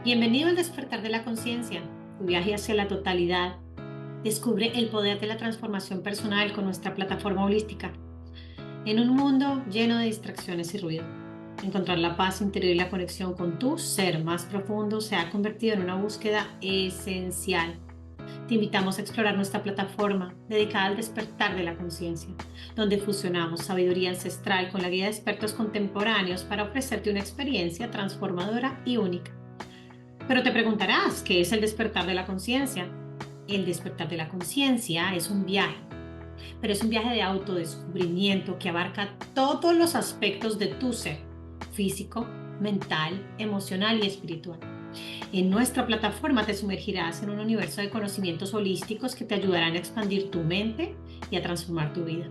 Bienvenido al despertar de la conciencia, tu viaje hacia la totalidad. Descubre el poder de la transformación personal con nuestra plataforma holística. En un mundo lleno de distracciones y ruido, encontrar la paz interior y la conexión con tu ser más profundo se ha convertido en una búsqueda esencial. Te invitamos a explorar nuestra plataforma dedicada al despertar de la conciencia, donde fusionamos sabiduría ancestral con la guía de expertos contemporáneos para ofrecerte una experiencia transformadora y única. Pero te preguntarás, ¿qué es el despertar de la conciencia? El despertar de la conciencia es un viaje, pero es un viaje de autodescubrimiento que abarca todos los aspectos de tu ser, físico, mental, emocional y espiritual. En nuestra plataforma te sumergirás en un universo de conocimientos holísticos que te ayudarán a expandir tu mente y a transformar tu vida.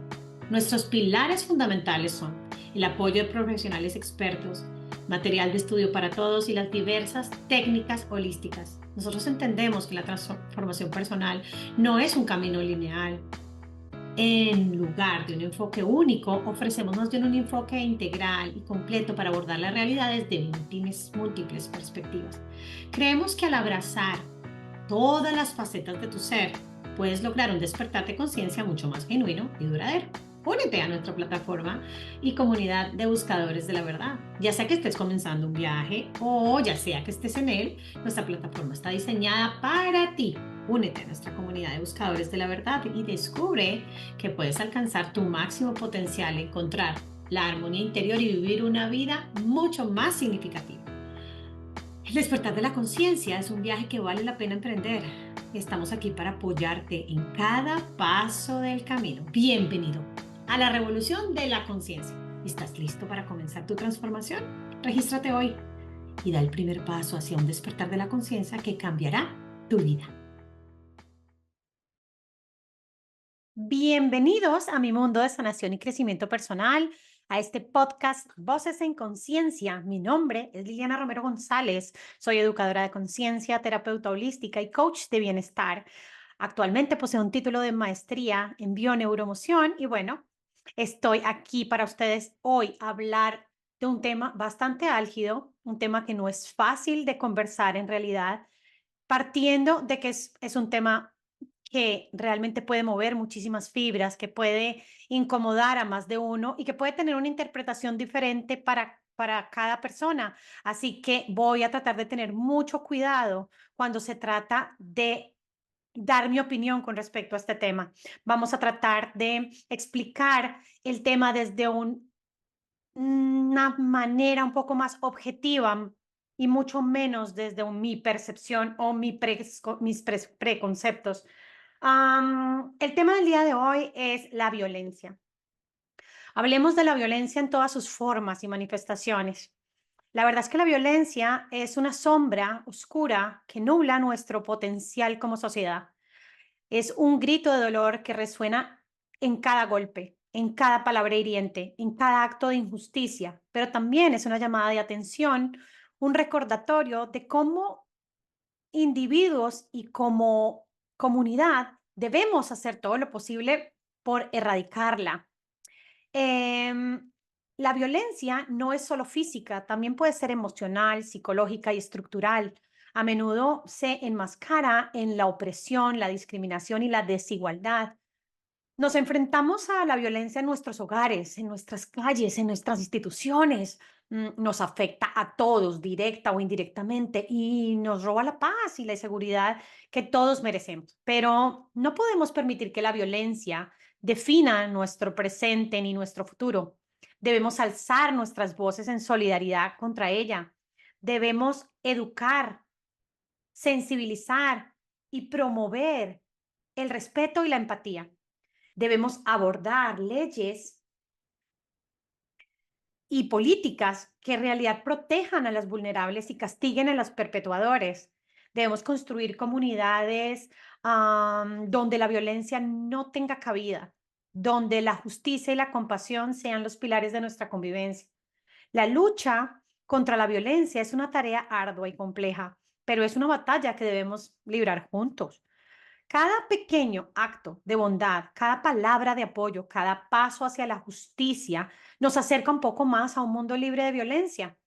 Nuestros pilares fundamentales son el apoyo de profesionales expertos, material de estudio para todos y las diversas técnicas holísticas. Nosotros entendemos que la transformación personal no es un camino lineal. En lugar de un enfoque único, ofrecemos más bien un enfoque integral y completo para abordar la realidad desde múltiples perspectivas. Creemos que al abrazar todas las facetas de tu ser, puedes lograr un despertar de conciencia mucho más genuino y duradero. Únete a nuestra plataforma y comunidad de buscadores de la verdad. Ya sea que estés comenzando un viaje o ya sea que estés en él, nuestra plataforma está diseñada para ti. Únete a nuestra comunidad de buscadores de la verdad y descubre que puedes alcanzar tu máximo potencial, encontrar la armonía interior y vivir una vida mucho más significativa. El despertar de la conciencia es un viaje que vale la pena emprender. Estamos aquí para apoyarte en cada paso del camino. Bienvenido a la revolución de la conciencia. ¿Estás listo para comenzar tu transformación? Regístrate hoy y da el primer paso hacia un despertar de la conciencia que cambiará tu vida. Bienvenidos a mi mundo de sanación y crecimiento personal, a este podcast Voces en Conciencia. Mi nombre es Liliana Romero González, soy educadora de conciencia, terapeuta holística y coach de bienestar. Actualmente poseo un título de maestría en bioneuroemoción y bueno, estoy aquí para ustedes hoy a hablar de un tema bastante álgido, un tema que no es fácil de conversar en realidad, partiendo de que es un tema que realmente puede mover muchísimas fibras, que puede incomodar a más de uno y que puede tener una interpretación diferente para cada persona. Así que voy a tratar de tener mucho cuidado cuando se trata de dar mi opinión con respecto a este tema. Vamos a tratar de explicar el tema desde una manera un poco más objetiva y mucho menos desde mi percepción o mis preconceptos. El tema del día de hoy es la violencia. Hablemos de la violencia en todas sus formas y manifestaciones. La verdad es que la violencia es una sombra oscura que nubla nuestro potencial como sociedad. Es un grito de dolor que resuena en cada golpe, en cada palabra hiriente, en cada acto de injusticia, pero también es una llamada de atención, un recordatorio de cómo individuos y como comunidad debemos hacer todo lo posible por erradicarla. Em, la violencia no es solo física, también puede ser emocional, psicológica y estructural. A menudo se enmascara en la opresión, la discriminación y la desigualdad. Nos enfrentamos a la violencia en nuestros hogares, en nuestras calles, en nuestras instituciones. Nos afecta a todos, directa o indirectamente, y nos roba la paz y la seguridad que todos merecemos. Pero no podemos permitir que la violencia defina nuestro presente ni nuestro futuro. Debemos alzar nuestras voces en solidaridad contra ella. Debemos educar, sensibilizar y promover el respeto y la empatía. Debemos abordar leyes y políticas que en realidad protejan a las vulnerables y castiguen a los perpetuadores. Debemos construir comunidades donde la violencia no tenga cabida, donde la justicia y la compasión sean los pilares de nuestra convivencia. La lucha contra la violencia es una tarea ardua y compleja, pero es una batalla que debemos librar juntos. Cada pequeño acto de bondad, cada palabra de apoyo, cada paso hacia la justicia nos acerca un poco más a un mundo libre de violencia.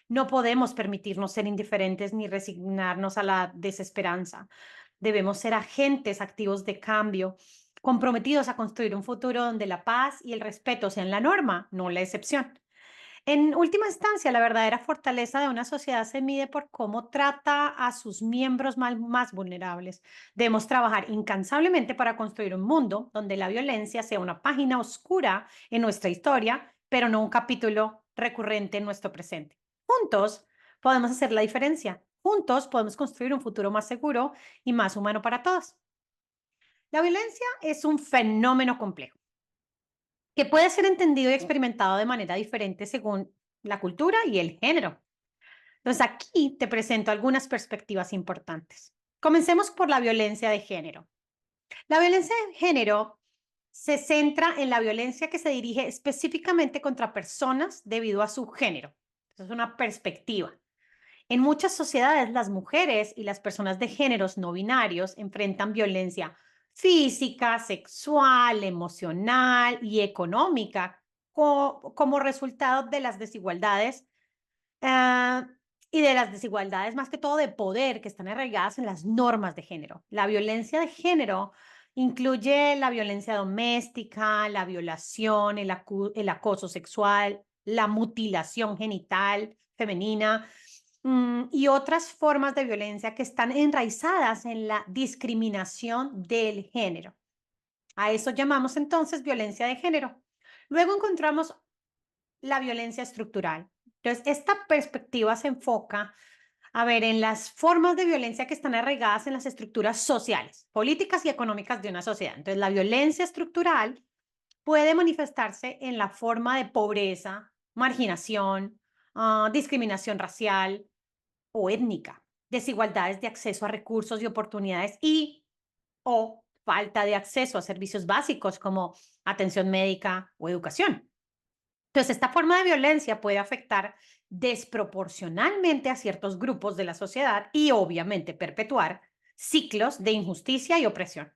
No podemos permitirnos ser indiferentes ni resignarnos a la desesperanza. Debemos ser agentes activos de cambio, comprometidos a construir un futuro donde la paz y el respeto sean la norma, no la excepción. En última instancia, la verdadera fortaleza de una sociedad se mide por cómo trata a sus miembros más vulnerables. Debemos trabajar incansablemente para construir un mundo donde la violencia sea una página oscura en nuestra historia, pero no un capítulo recurrente en nuestro presente. Juntos podemos hacer la diferencia. Juntos podemos construir un futuro más seguro y más humano para todos. La violencia es un fenómeno complejo que puede ser entendido y experimentado de manera diferente según la cultura y el género. Entonces, aquí te presento algunas perspectivas importantes. Comencemos por la violencia de género. La violencia de género se centra en la violencia que se dirige específicamente contra personas debido a su género. Esa es una perspectiva. En muchas sociedades, las mujeres y las personas de géneros no binarios enfrentan violencia física, sexual, emocional y económica como resultado de las desigualdades ah, y de las desigualdades más que todo de poder que están arraigadas en las normas de género. La violencia de género incluye la violencia doméstica, la violación, el acoso sexual, la mutilación genital femenina, y otras formas de violencia que están enraizadas en la discriminación del género. A eso llamamos entonces violencia de género. Luego encontramos la violencia estructural. Entonces, esta perspectiva se enfoca, a ver, en las formas de violencia que están arraigadas en las estructuras sociales, políticas y económicas de una sociedad. Entonces, la violencia estructural puede manifestarse en la forma de pobreza, marginación, discriminación racial, o étnica, desigualdades de acceso a recursos y oportunidades y o falta de acceso a servicios básicos como atención médica o educación. Entonces, esta forma de violencia puede afectar desproporcionalmente a ciertos grupos de la sociedad y obviamente perpetuar ciclos de injusticia y opresión.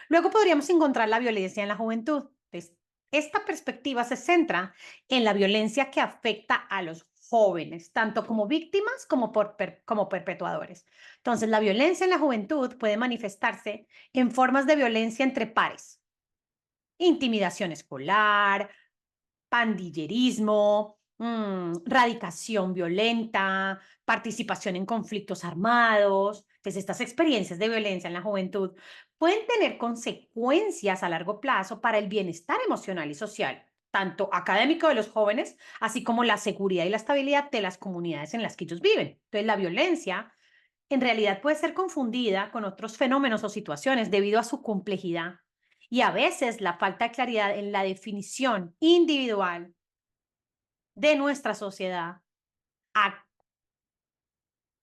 Luego podríamos encontrar la violencia en la juventud. Entonces, esta perspectiva se centra en la violencia que afecta a los jóvenes, tanto como víctimas como perpetuadores. Entonces, la violencia en la juventud puede manifestarse en formas de violencia entre pares, intimidación escolar, pandillerismo, radicación violenta, participación en conflictos armados. Entonces, estas experiencias de violencia en la juventud pueden tener consecuencias a largo plazo para el bienestar emocional y social, tanto académico de los jóvenes, así como la seguridad y la estabilidad de las comunidades en las que ellos viven. Entonces, la violencia en realidad puede ser confundida con otros fenómenos o situaciones debido a su complejidad y a veces la falta de claridad en la definición individual de nuestra sociedad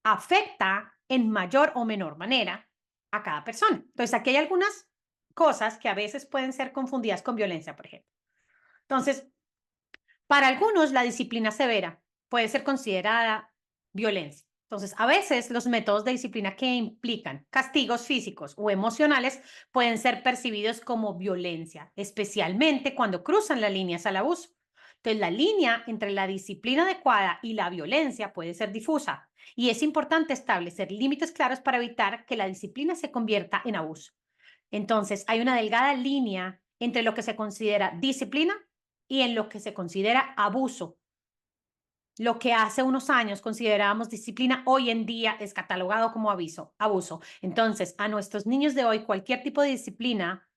afecta en mayor o menor manera a cada persona. Entonces, aquí hay algunas cosas que a veces pueden ser confundidas con violencia, por ejemplo. Entonces, para algunos, la disciplina severa puede ser considerada violencia. Entonces, a veces los métodos de disciplina que implican castigos físicos o emocionales pueden ser percibidos como violencia, especialmente cuando cruzan las líneas al abuso. Entonces, la línea entre la disciplina adecuada y la violencia puede ser difusa y es importante establecer límites claros para evitar que la disciplina se convierta en abuso. Entonces, hay una delgada línea entre lo que se considera disciplina y en lo que se considera abuso. Lo que hace unos años considerábamos disciplina, hoy en día es catalogado como abuso. Entonces, a nuestros niños de hoy, cualquier tipo de disciplina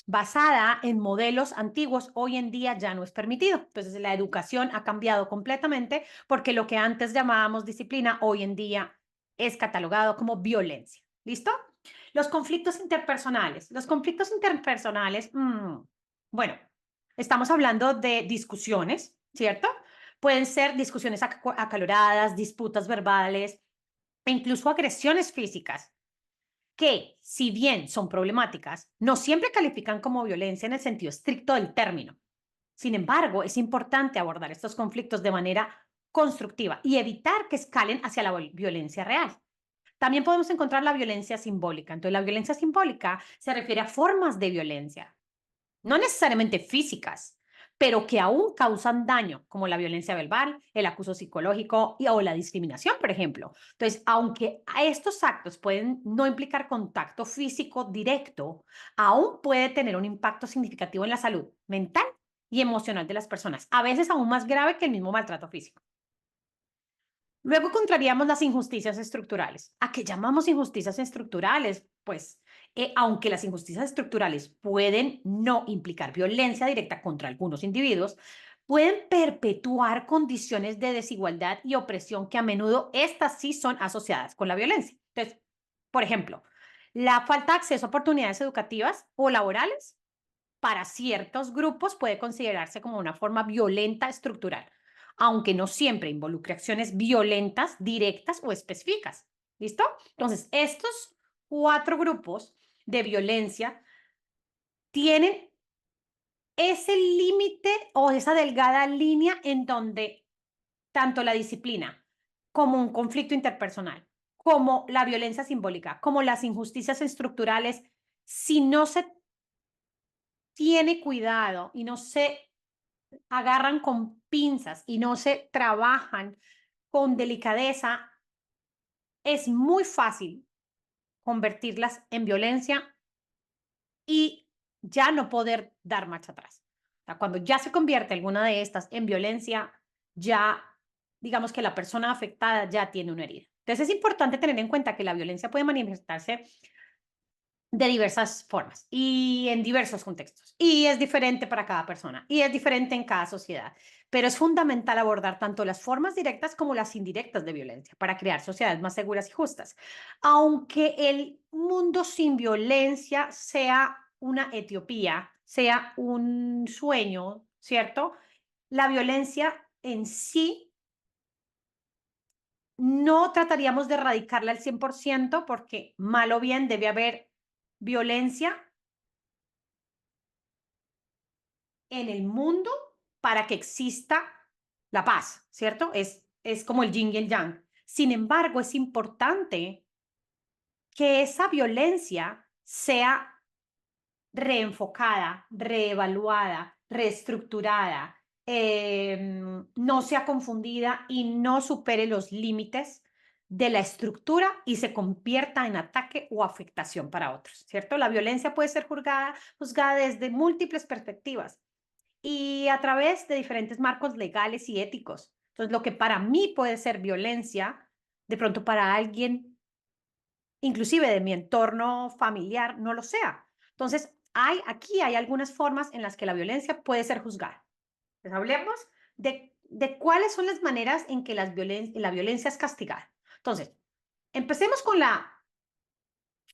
basada en modelos antiguos, hoy en día ya no es permitido. Entonces, la educación ha cambiado completamente porque lo que antes llamábamos disciplina, hoy en día es catalogado como violencia. ¿Listo? Los conflictos interpersonales. Los conflictos interpersonales, bueno, estamos hablando de discusiones, ¿cierto? Pueden ser discusiones acaloradas, disputas verbales e incluso agresiones físicas que, si bien son problemáticas, no siempre califican como violencia en el sentido estricto del término. Sin embargo, es importante abordar estos conflictos de manera constructiva y evitar que escalen hacia la violencia real. También podemos encontrar la violencia simbólica. Entonces, la violencia simbólica se refiere a formas de violencia, no necesariamente físicas, pero que aún causan daño, como la violencia verbal, el acoso psicológico o la discriminación, por ejemplo. Entonces, aunque estos actos pueden no implicar contacto físico directo, aún puede tener un impacto significativo en la salud mental y emocional de las personas, a veces aún más grave que el mismo maltrato físico. Luego encontraríamos las injusticias estructurales. ¿A qué llamamos injusticias estructurales? Pues, aunque las injusticias estructurales pueden no implicar violencia directa contra algunos individuos, pueden perpetuar condiciones de desigualdad y opresión que a menudo estas sí son asociadas con la violencia. Entonces, por ejemplo, la falta de acceso a oportunidades educativas o laborales para ciertos grupos puede considerarse como una forma violenta estructural, aunque no siempre involucre acciones violentas, directas o específicas. ¿Listo? Entonces, estos 4 grupos de violencia tienen ese límite o esa delgada línea en donde tanto la disciplina como un conflicto interpersonal, como la violencia simbólica, como las injusticias estructurales, si no se tiene cuidado y no se agarran con pinzas y no se trabajan con delicadeza, es muy fácil convertirlas en violencia y ya no poder dar marcha atrás. O sea, cuando ya se convierte alguna de estas en violencia, ya digamos que la persona afectada ya tiene una herida. Entonces es importante tener en cuenta que la violencia puede manifestarse de diversas formas y en diversos contextos. Y es diferente para cada persona y es diferente en cada sociedad. Pero es fundamental abordar tanto las formas directas como las indirectas de violencia para crear sociedades más seguras y justas. Aunque el mundo sin violencia sea una Etiopía, sea un sueño, ¿cierto? La violencia en sí no trataríamos de erradicarla al 100% porque mal o bien debe haber violencia en el mundo para que exista la paz, ¿cierto? Es como el yin y el yang. Sin embargo, es importante que esa violencia sea reenfocada, reevaluada, reestructurada, no sea confundida y no supere los límites de la estructura y se convierta en ataque o afectación para otros, ¿cierto? La violencia puede ser juzgada desde múltiples perspectivas y a través de diferentes marcos legales y éticos. Entonces, lo que para mí puede ser violencia, de pronto para alguien, inclusive de mi entorno familiar, no lo sea. Entonces, aquí hay algunas formas en las que la violencia puede ser juzgada. Entonces, hablemos de cuáles son las maneras en que la violencia es castigada. Entonces, empecemos con la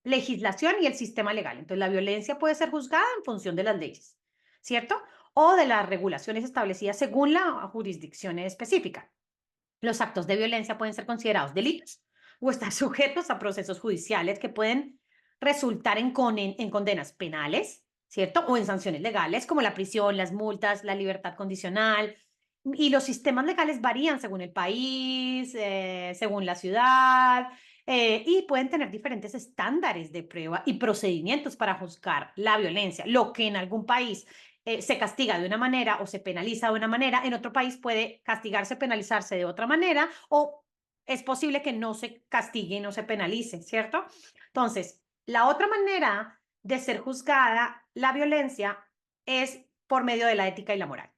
legislación y el sistema legal. Entonces, la violencia puede ser juzgada en función de las leyes, ¿cierto? O de las regulaciones establecidas según la jurisdicción específica. Los actos de violencia pueden ser considerados delitos o estar sujetos a procesos judiciales que pueden resultar en condenas penales, ¿cierto? O en sanciones legales como la prisión, las multas, la libertad condicional. Y los sistemas legales varían según el país, según la ciudad, y pueden tener diferentes estándares de prueba y procedimientos para juzgar la violencia. Lo que en algún país se castiga de una manera o se penaliza de una manera, en otro país puede castigarse, penalizarse de otra manera o es posible que no se castigue y no se penalice, ¿cierto? Entonces, la otra manera de ser juzgada la violencia es por medio de la ética y la moral.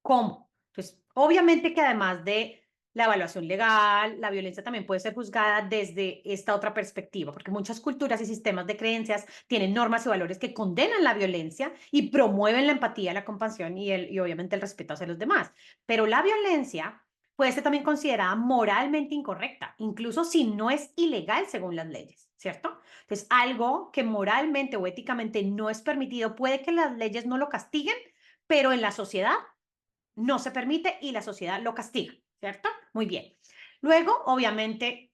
¿Cómo? Pues obviamente que además de la evaluación legal, la violencia también puede ser juzgada desde esta otra perspectiva, porque muchas culturas y sistemas de creencias tienen normas y valores que condenan la violencia y promueven la empatía, la compasión y obviamente el respeto hacia los demás. Pero la violencia puede ser también considerada moralmente incorrecta, incluso si no es ilegal según las leyes, ¿cierto? Entonces, algo que moralmente o éticamente no es permitido, puede que las leyes no lo castiguen, pero en la sociedad no se permite y la sociedad lo castiga, ¿cierto? Muy bien. Luego, obviamente,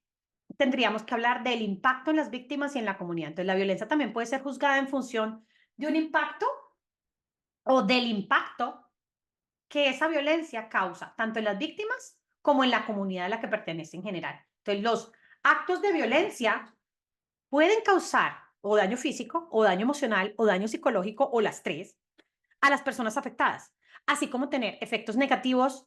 tendríamos que hablar del impacto en las víctimas y en la comunidad. Entonces, la violencia también puede ser juzgada en función de un impacto o del impacto que esa violencia causa, tanto en las víctimas como en la comunidad a la que pertenece en general. Entonces, los actos de violencia pueden causar o daño físico, o daño emocional, o daño psicológico, o las tres, a las personas afectadas, así como tener efectos negativos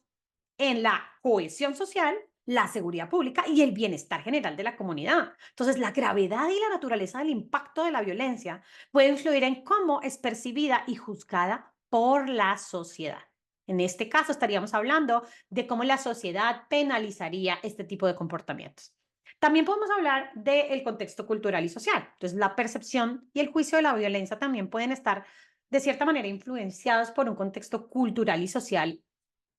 en la cohesión social, la seguridad pública y el bienestar general de la comunidad. Entonces, la gravedad y la naturaleza del impacto de la violencia puede influir en cómo es percibida y juzgada por la sociedad. En este caso, estaríamos hablando de cómo la sociedad penalizaría este tipo de comportamientos. También podemos hablar del contexto cultural y social. Entonces, la percepción y el juicio de la violencia también pueden estar, de cierta manera, influenciados por un contexto cultural y social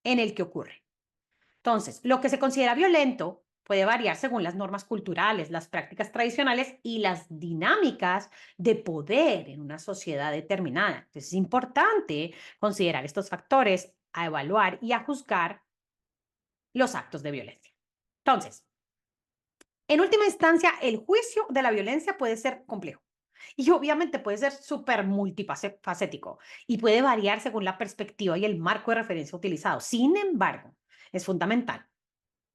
en el que ocurre. Entonces, lo que se considera violento puede variar según las normas culturales, las prácticas tradicionales y las dinámicas de poder en una sociedad determinada. Entonces, es importante considerar estos factores a evaluar y a juzgar los actos de violencia. Entonces, en última instancia, el juicio de la violencia puede ser complejo y obviamente puede ser súper multifacético y puede variar según la perspectiva y el marco de referencia utilizado. Sin embargo, es fundamental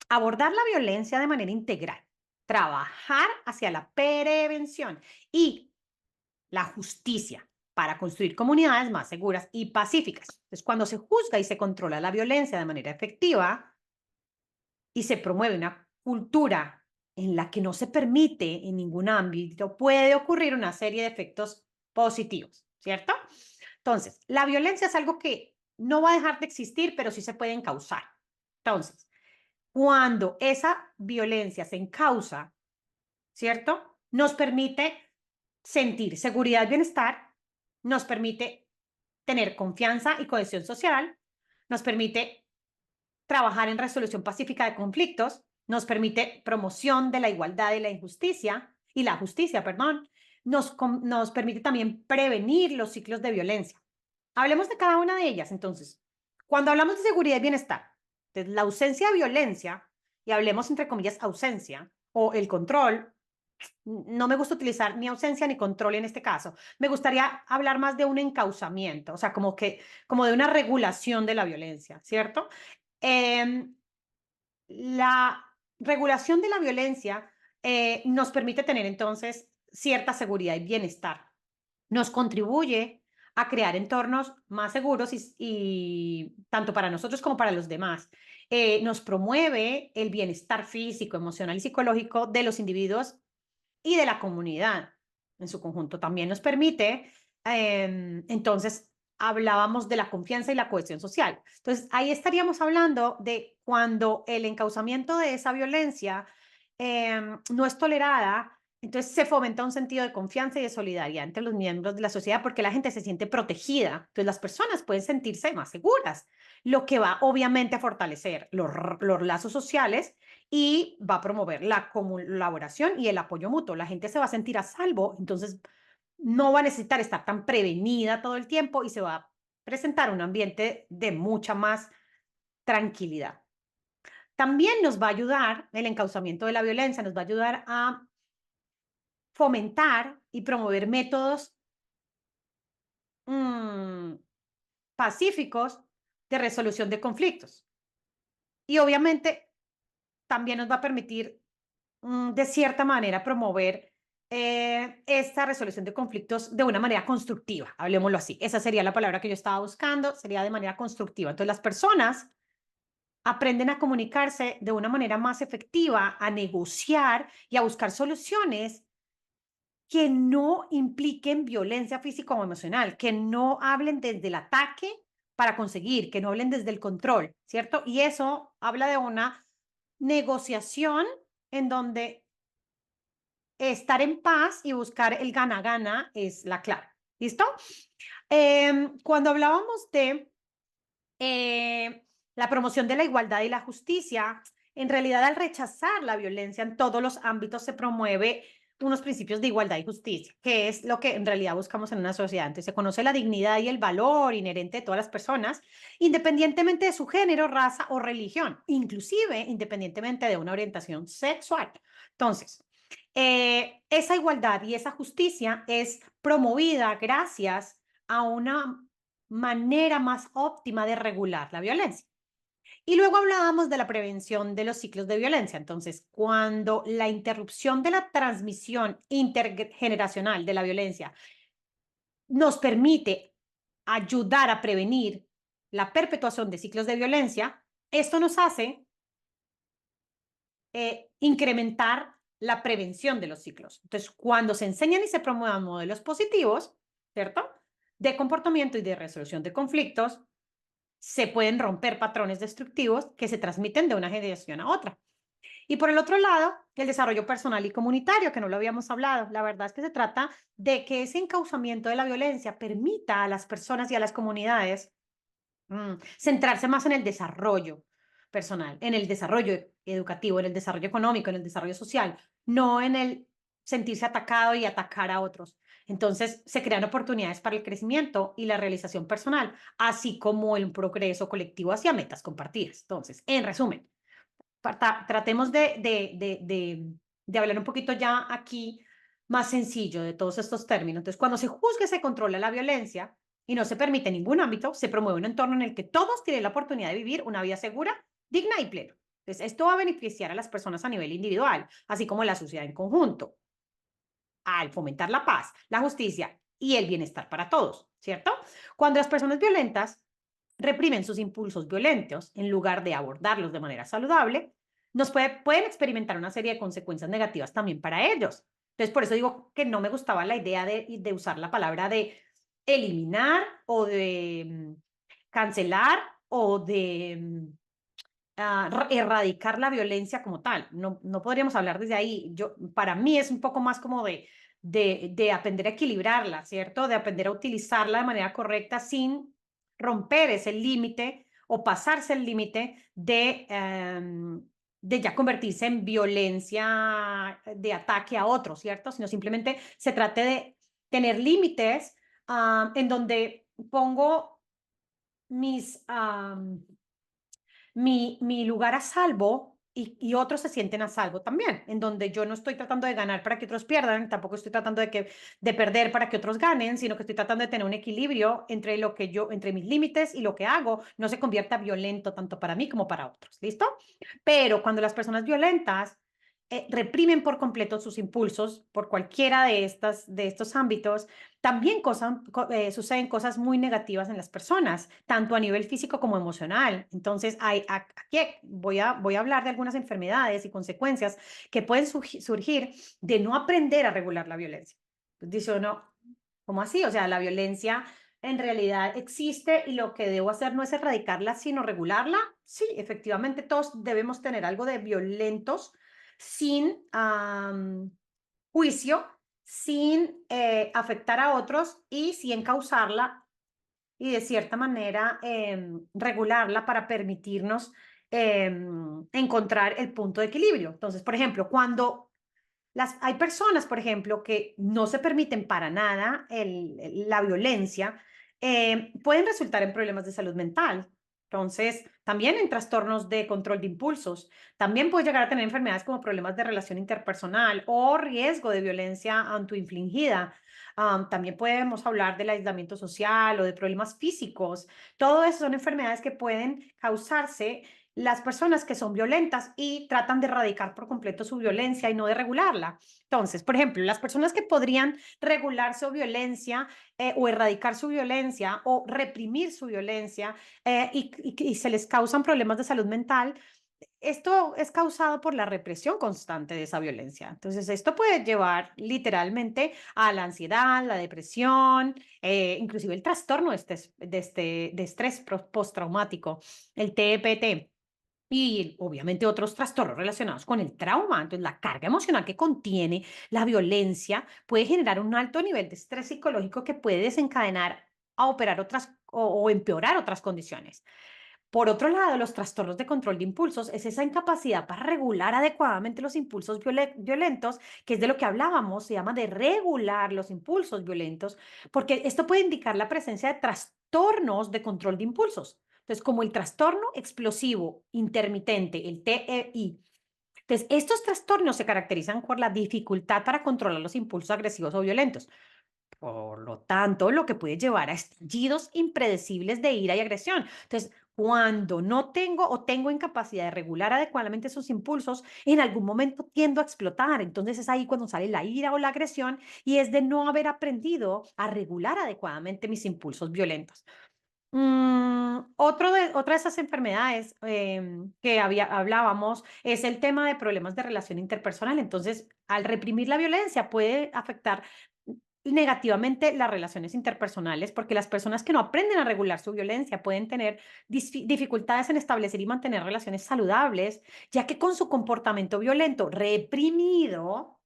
abordar la violencia de manera integral, trabajar hacia la prevención y la justicia para construir comunidades más seguras y pacíficas. Entonces, cuando se juzga y se controla la violencia de manera efectiva y se promueve una cultura en la que no se permite en ningún ámbito, puede ocurrir una serie de efectos positivos, ¿cierto? Entonces, la violencia es algo que no va a dejar de existir, pero sí se puede encauzar. Entonces, cuando esa violencia se encausa, ¿cierto? Nos permite sentir seguridad y bienestar, nos permite tener confianza y cohesión social, nos permite trabajar en resolución pacífica de conflictos, nos permite promoción de la igualdad y la injusticia, y la justicia, perdón, nos permite también prevenir los ciclos de violencia. Hablemos de cada una de ellas, entonces. Cuando hablamos de seguridad y bienestar, de la ausencia de violencia, y hablemos entre comillas ausencia, o el control, no me gusta utilizar ni ausencia ni control en este caso. Me gustaría hablar más de un encauzamiento, o sea, como de una regulación de la violencia, ¿cierto? Em, la regulación de la violencia nos permite tener entonces cierta seguridad y bienestar. Nos contribuye a crear entornos más seguros y tanto para nosotros como para los demás. Nos promueve el bienestar físico, emocional y psicológico de los individuos y de la comunidad en su conjunto. También nos permite, entonces, hablábamos de la confianza y la cohesión social. Entonces, ahí estaríamos hablando de cuando el encauzamiento de esa violencia no es tolerada, entonces se fomenta un sentido de confianza y de solidaridad entre los miembros de la sociedad porque la gente se siente protegida. Entonces, las personas pueden sentirse más seguras, lo que va obviamente a fortalecer los lazos sociales y va a promover la colaboración y el apoyo mutuo. La gente se va a sentir a salvo, entonces no va a necesitar estar tan prevenida todo el tiempo y se va a presentar un ambiente de mucha más tranquilidad. También nos va a ayudar el encauzamiento de la violencia, nos va a ayudar a fomentar y promover métodos mmm, pacíficos de resolución de conflictos. Y obviamente también nos va a permitir de cierta manera, promover esta resolución de conflictos de una manera constructiva, hablemoslo así. Esa sería la palabra que yo estaba buscando, sería de manera constructiva. Entonces, las personas aprenden a comunicarse de una manera más efectiva, a negociar y a buscar soluciones que no impliquen violencia física o emocional, que no hablen desde el ataque para conseguir, que no hablen desde el control, ¿cierto? Y eso habla de una negociación en donde estar en paz y buscar el gana-gana es la clave. ¿Listo? Cuando hablábamos de la promoción de la igualdad y la justicia, en realidad al rechazar la violencia en todos los ámbitos se promueve unos principios de igualdad y justicia, que es lo que en realidad buscamos en una sociedad. Entonces se conoce la dignidad y el valor inherente de todas las personas, independientemente de su género, raza o religión, inclusive independientemente de una orientación sexual. Entonces, esa igualdad y esa justicia es promovida gracias a una manera más óptima de regular la violencia. Y luego hablábamos de la prevención de los ciclos de violencia. Entonces, cuando la interrupción de la transmisión intergeneracional de la violencia nos permite ayudar a prevenir la perpetuación de ciclos de violencia, esto nos hace incrementar la prevención de los ciclos. Entonces, cuando se enseñan y se promuevan modelos positivos, ¿cierto? De comportamiento y de resolución de conflictos, se pueden romper patrones destructivos que se transmiten de una generación a otra. Y por el otro lado, el desarrollo personal y comunitario, que no lo habíamos hablado. La verdad es que se trata de que ese encauzamiento de la violencia permita a las personas y a las comunidades centrarse más en el desarrollo personal, en el desarrollo educativo, en el desarrollo económico, en el desarrollo social, no en el sentirse atacado y atacar a otros. Entonces, se crean oportunidades para el crecimiento y la realización personal, así como el progreso colectivo hacia metas compartidas. Entonces, en resumen, tratemos de hablar un poquito ya aquí más sencillo de todos estos términos. Entonces, cuando se juzga y se controla la violencia y no se permite en ningún ámbito, se promueve un entorno en el que todos tienen la oportunidad de vivir una vida segura, digna y plena. Entonces, esto va a beneficiar a las personas a nivel individual, así como a la sociedad en conjunto, al fomentar la paz, la justicia y el bienestar para todos, ¿cierto? Cuando las personas violentas reprimen sus impulsos violentos en lugar de abordarlos de manera saludable, pueden experimentar una serie de consecuencias negativas también para ellos. Entonces, por eso digo que no me gustaba la idea de usar la palabra de eliminar o de cancelar o de erradicar la violencia como tal. No, no podríamos hablar desde ahí. Para mí es un poco más como de aprender a equilibrarla, ¿cierto? De aprender a utilizarla de manera correcta sin romper ese límite o pasarse el límite de ya convertirse en violencia de ataque a otros, ¿cierto? Sino simplemente se trate de tener límites en donde pongo mis, mi lugar a salvo y otros se sienten a salvo también, en donde yo no estoy tratando de ganar para que otros pierdan, tampoco estoy tratando de perder para que otros ganen, sino que estoy tratando de tener un equilibrio entre lo que yo, entre mis límites y lo que hago, no se convierta violento tanto para mí como para otros, ¿listo? Pero cuando las personas violentas reprimen por completo sus impulsos por cualquiera de estos ámbitos, también suceden cosas muy negativas en las personas, tanto a nivel físico como emocional. Entonces, aquí voy a hablar de algunas enfermedades y consecuencias que pueden surgir de no aprender a regular la violencia. Dice uno, ¿cómo así? O sea, la violencia en realidad existe y lo que debo hacer no es erradicarla, sino regularla. Sí, efectivamente, todos debemos tener algo de violentos sin juicio, sin afectar a otros y sin causarla y de cierta manera regularla para permitirnos encontrar el punto de equilibrio. Entonces, por ejemplo, cuando hay personas, por ejemplo, que no se permiten para nada la violencia, pueden resultar en problemas de salud mental. Entonces, también en trastornos de control de impulsos. También puede llegar a tener enfermedades como problemas de relación interpersonal o riesgo de violencia autoinfligida. También podemos hablar del aislamiento social o de problemas físicos. Todo eso son enfermedades que pueden causarse las personas que son violentas y tratan de erradicar por completo su violencia y no de regularla. Entonces, por ejemplo, las personas que podrían regular su violencia o erradicar su violencia o reprimir su violencia y se les causan problemas de salud mental, esto es causado por la represión constante de esa violencia. Entonces, esto puede llevar literalmente a la ansiedad, la depresión, inclusive el trastorno de estrés postraumático, el TEPT. Y obviamente otros trastornos relacionados con el trauma. Entonces, la carga emocional que contiene la violencia puede generar un alto nivel de estrés psicológico que puede desencadenar a operar o empeorar otras condiciones. Por otro lado, los trastornos de control de impulsos es esa incapacidad para regular adecuadamente los impulsos violentos, que es de lo que hablábamos, se llama de regular los impulsos violentos, porque esto puede indicar la presencia de trastornos de control de impulsos. Entonces, como el trastorno explosivo intermitente, el TEI. Entonces, estos trastornos se caracterizan por la dificultad para controlar los impulsos agresivos o violentos. Por lo tanto, lo que puede llevar a estallidos impredecibles de ira y agresión. Entonces, cuando no tengo o tengo incapacidad de regular adecuadamente esos impulsos, en algún momento tiendo a explotar. Entonces es ahí cuando sale la ira o la agresión y es de no haber aprendido a regular adecuadamente mis impulsos violentos. Otra de esas enfermedades que hablábamos es el tema de problemas de relación interpersonal. Entonces, al reprimir la violencia puede afectar negativamente las relaciones interpersonales, porque las personas que no aprenden a regular su violencia pueden tener dificultades en establecer y mantener relaciones saludables, ya que con su comportamiento violento reprimido,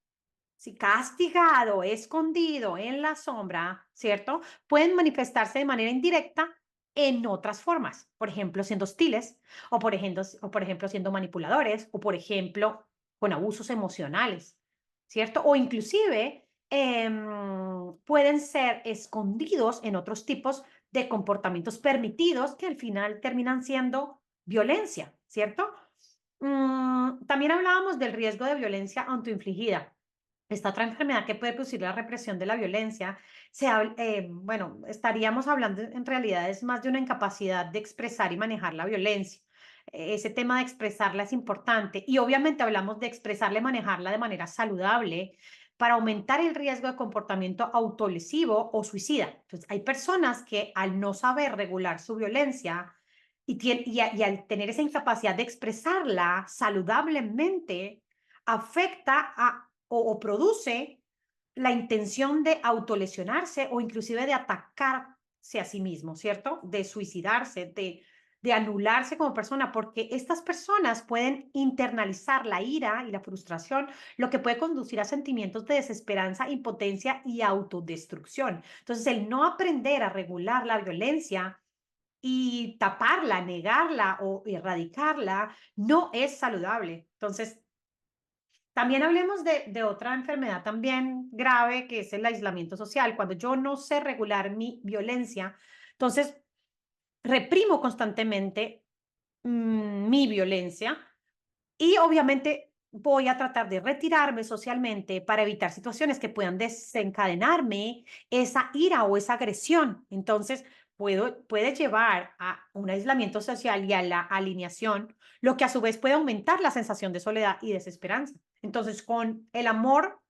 si castigado, escondido en la sombra, ¿cierto? Pueden manifestarse de manera indirecta en otras formas, por ejemplo, siendo hostiles, o por ejemplo, siendo manipuladores, o por ejemplo, con abusos emocionales, ¿cierto? O inclusive pueden ser escondidos en otros tipos de comportamientos permitidos que al final terminan siendo violencia, ¿cierto? También hablábamos del riesgo de violencia autoinfligida. Esta otra enfermedad que puede producir la represión de la violencia, bueno, estaríamos hablando en realidad es más de una incapacidad de expresar y manejar la violencia. Ese tema de expresarla es importante y obviamente hablamos de expresarla y manejarla de manera saludable para aumentar el riesgo de comportamiento autolesivo o suicida. Entonces, hay personas que al no saber regular su violencia y al tener esa incapacidad de expresarla saludablemente, afecta o produce la intención de autolesionarse o inclusive de atacarse a sí mismo, ¿cierto? De suicidarse, de anularse como persona, porque estas personas pueden internalizar la ira y la frustración, lo que puede conducir a sentimientos de desesperanza, impotencia y autodestrucción. Entonces, el no aprender a regular la violencia y taparla, negarla o erradicarla no es saludable. Entonces, también hablemos de otra enfermedad también grave, que es el aislamiento social. Cuando yo no sé regular mi violencia, entonces reprimo constantemente mi violencia y obviamente voy a tratar de retirarme socialmente para evitar situaciones que puedan desencadenarme esa ira o esa agresión. Entonces, puede llevar a un aislamiento social y a la alineación, lo que a su vez puede aumentar la sensación de soledad y desesperanza. Entonces, con el amor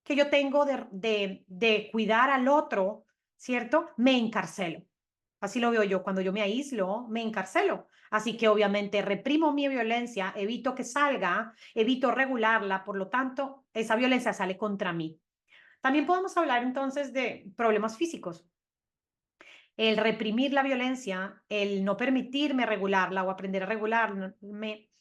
que yo tengo de cuidar al otro, ¿cierto? Me encarcelo. Así lo veo yo. Cuando yo me aíslo, me encarcelo. Así que obviamente reprimo mi violencia, evito que salga, evito regularla, por lo tanto, esa violencia sale contra mí. También podemos hablar entonces de problemas físicos. El reprimir la violencia, el no permitirme regularla o aprender a regularme,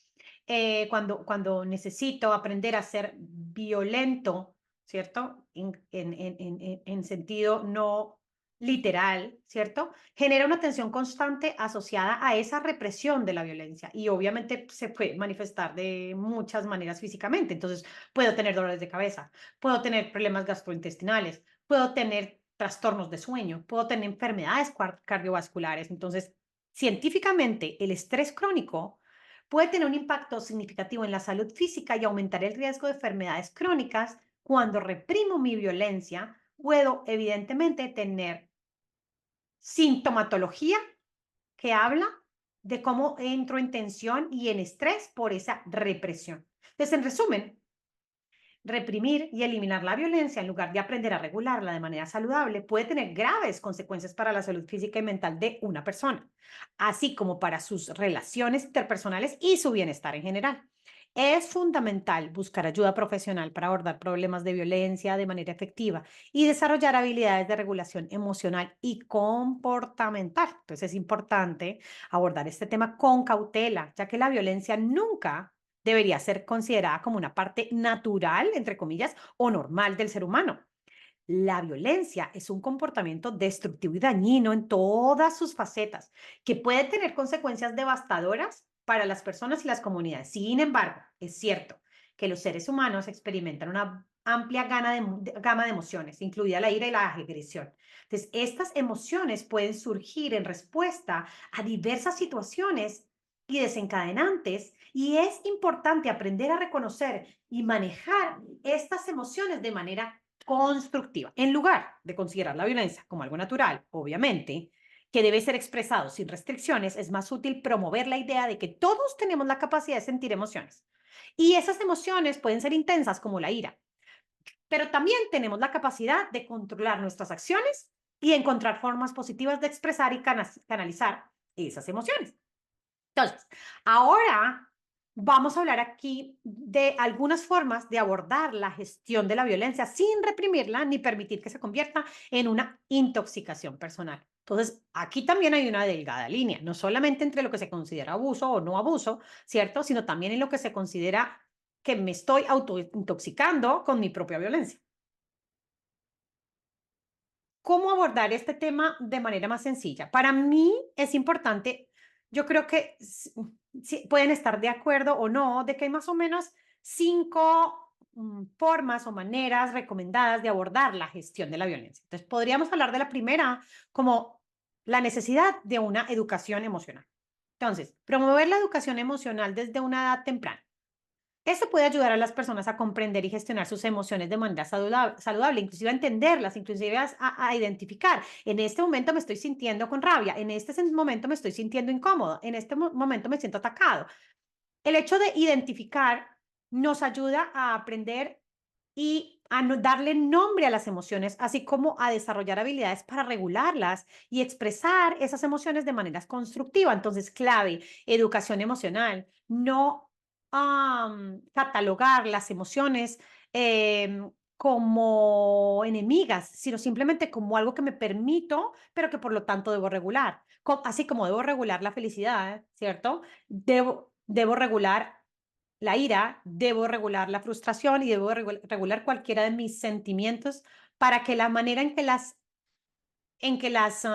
cuando necesito aprender a ser violento, ¿cierto? En sentido no literal, ¿cierto? Genera una tensión constante asociada a esa represión de la violencia y obviamente se puede manifestar de muchas maneras físicamente. Entonces, puedo tener dolores de cabeza, puedo tener problemas gastrointestinales, puedo tener trastornos de sueño, puedo tener enfermedades cardiovasculares. Entonces, científicamente, el estrés crónico puede tener un impacto significativo en la salud física y aumentar el riesgo de enfermedades crónicas. Cuando reprimo mi violencia, puedo evidentemente tener sintomatología que habla de cómo entro en tensión y en estrés por esa represión. Entonces, en resumen, reprimir y eliminar la violencia en lugar de aprender a regularla de manera saludable puede tener graves consecuencias para la salud física y mental de una persona, así como para sus relaciones interpersonales y su bienestar en general. Es fundamental buscar ayuda profesional para abordar problemas de violencia de manera efectiva y desarrollar habilidades de regulación emocional y comportamental. Entonces es importante abordar este tema con cautela, ya que la violencia nunca debería ser considerada como una parte natural, entre comillas, o normal del ser humano. La violencia es un comportamiento destructivo y dañino en todas sus facetas, que puede tener consecuencias devastadoras para las personas y las comunidades. Sin embargo, es cierto que los seres humanos experimentan una amplia gama de emociones, incluida la ira y la agresión. Entonces, estas emociones pueden surgir en respuesta a diversas situaciones y desencadenantes, y es importante aprender a reconocer y manejar estas emociones de manera constructiva. En lugar de considerar la violencia como algo natural, obviamente, que debe ser expresado sin restricciones, es más útil promover la idea de que todos tenemos la capacidad de sentir emociones. Y esas emociones pueden ser intensas como la ira, pero también tenemos la capacidad de controlar nuestras acciones y encontrar formas positivas de expresar y canalizar esas emociones. Entonces, ahora vamos a hablar aquí de algunas formas de abordar la gestión de la violencia sin reprimirla ni permitir que se convierta en una intoxicación personal. Entonces, aquí también hay una delgada línea, no solamente entre lo que se considera abuso o no abuso, ¿cierto? Sino también en lo que se considera que me estoy autointoxicando con mi propia violencia. ¿Cómo abordar este tema de manera más sencilla? Para mí es importante, yo creo que pueden estar de acuerdo o no, de que hay más o menos 5 formas o maneras recomendadas de abordar la gestión de la violencia. Entonces, podríamos hablar de la primera como la necesidad de una educación emocional. Entonces, promover la educación emocional desde una edad temprana. Esto puede ayudar a las personas a comprender y gestionar sus emociones de manera saludable, inclusive a entenderlas, inclusive a identificar. En este momento me estoy sintiendo con rabia, en este momento me estoy sintiendo incómodo, en este momento me siento atacado. El hecho de identificar nos ayuda a aprender y a darle nombre a las emociones, así como a desarrollar habilidades para regularlas y expresar esas emociones de manera constructiva. Entonces, clave, educación emocional, no catalogar las emociones como enemigas, sino simplemente como algo que me permito, pero que por lo tanto debo regular. Así como debo regular la felicidad, ¿cierto? Debo regular la ira, debo regular la frustración y debo regular cualquiera de mis sentimientos para que la manera en que las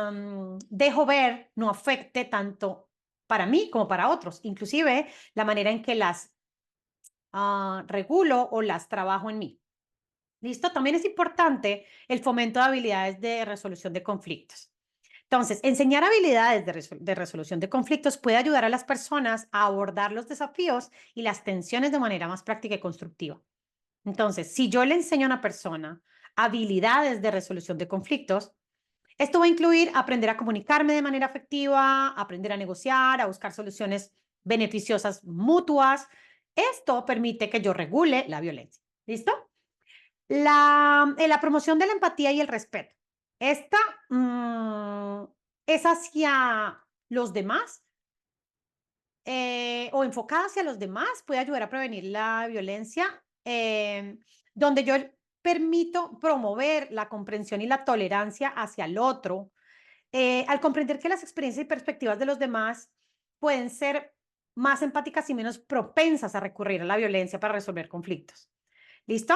dejo ver no afecte tanto para mí como para otros, inclusive la manera en que las regulo o las trabajo en mí. ¿Listo? También es importante el fomento de habilidades de resolución de conflictos. Entonces, enseñar habilidades de resolución de conflictos puede ayudar a las personas a abordar los desafíos y las tensiones de manera más práctica y constructiva. Entonces, si yo le enseño a una persona habilidades de resolución de conflictos, esto va a incluir aprender a comunicarme de manera efectiva, aprender a negociar, a buscar soluciones beneficiosas mutuas. Esto permite que yo regule la violencia. ¿Listo? La promoción de la empatía y el respeto. Esta es hacia los demás o enfocada hacia los demás, puede ayudar a prevenir la violencia, donde yo permito promover la comprensión y la tolerancia hacia el otro, al comprender que las experiencias y perspectivas de los demás pueden ser más empáticas y menos propensas a recurrir a la violencia para resolver conflictos. ¿Listo?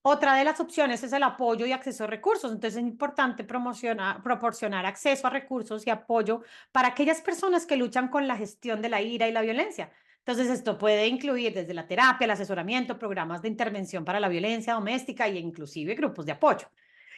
Otra de las opciones es el apoyo y acceso a recursos. Entonces es importante proporcionar acceso a recursos y apoyo para aquellas personas que luchan con la gestión de la ira y la violencia. Entonces esto puede incluir desde la terapia, el asesoramiento, programas de intervención para la violencia doméstica e inclusive grupos de apoyo.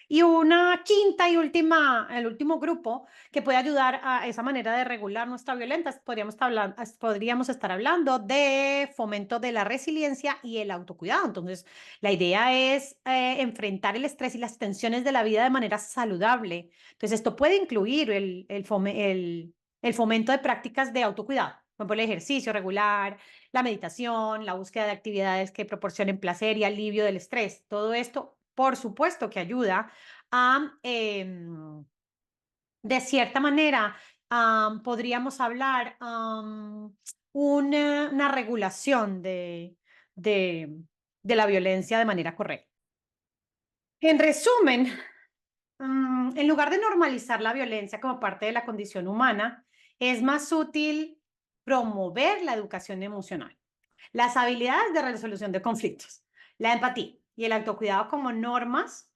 Y una quinta y el último grupo que puede ayudar a esa manera de regular nuestra violencia, podríamos estar hablando de fomento de la resiliencia y el autocuidado. Entonces, la idea es enfrentar el estrés y las tensiones de la vida de manera saludable. Entonces, esto puede incluir el fomento de prácticas de autocuidado, por ejemplo, el ejercicio regular, la meditación, la búsqueda de actividades que proporcionen placer y alivio del estrés. Todo esto, por supuesto, que ayuda a, de cierta manera, podríamos hablar una regulación de, de la violencia de manera correcta. En resumen, en lugar de normalizar la violencia como parte de la condición humana, es más útil promover la educación emocional, las habilidades de resolución de conflictos, la empatía y el autocuidado como normas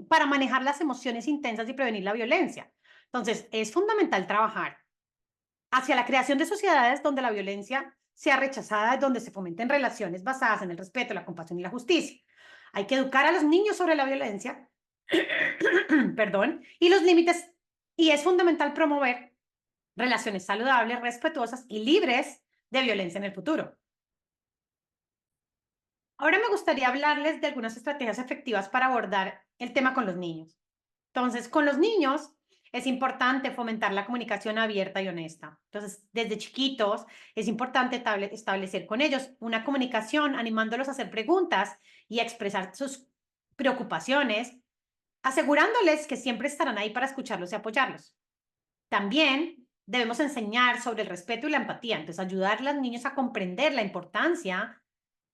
para manejar las emociones intensas y prevenir la violencia. Entonces, es fundamental trabajar hacia la creación de sociedades donde la violencia sea rechazada, donde se fomenten relaciones basadas en el respeto, la compasión y la justicia. Hay que educar a los niños sobre la violencia, perdón, y los límites, y es fundamental promover relaciones saludables, respetuosas y libres de violencia en el futuro. Ahora me gustaría hablarles de algunas estrategias efectivas para abordar el tema con los niños. Entonces, con los niños es importante fomentar la comunicación abierta y honesta. Entonces, desde chiquitos es importante establecer con ellos una comunicación, animándolos a hacer preguntas y a expresar sus preocupaciones asegurándoles que siempre estarán ahí para escucharlos y apoyarlos. También debemos enseñar sobre el respeto y la empatía, entonces ayudar a los niños a comprender la importancia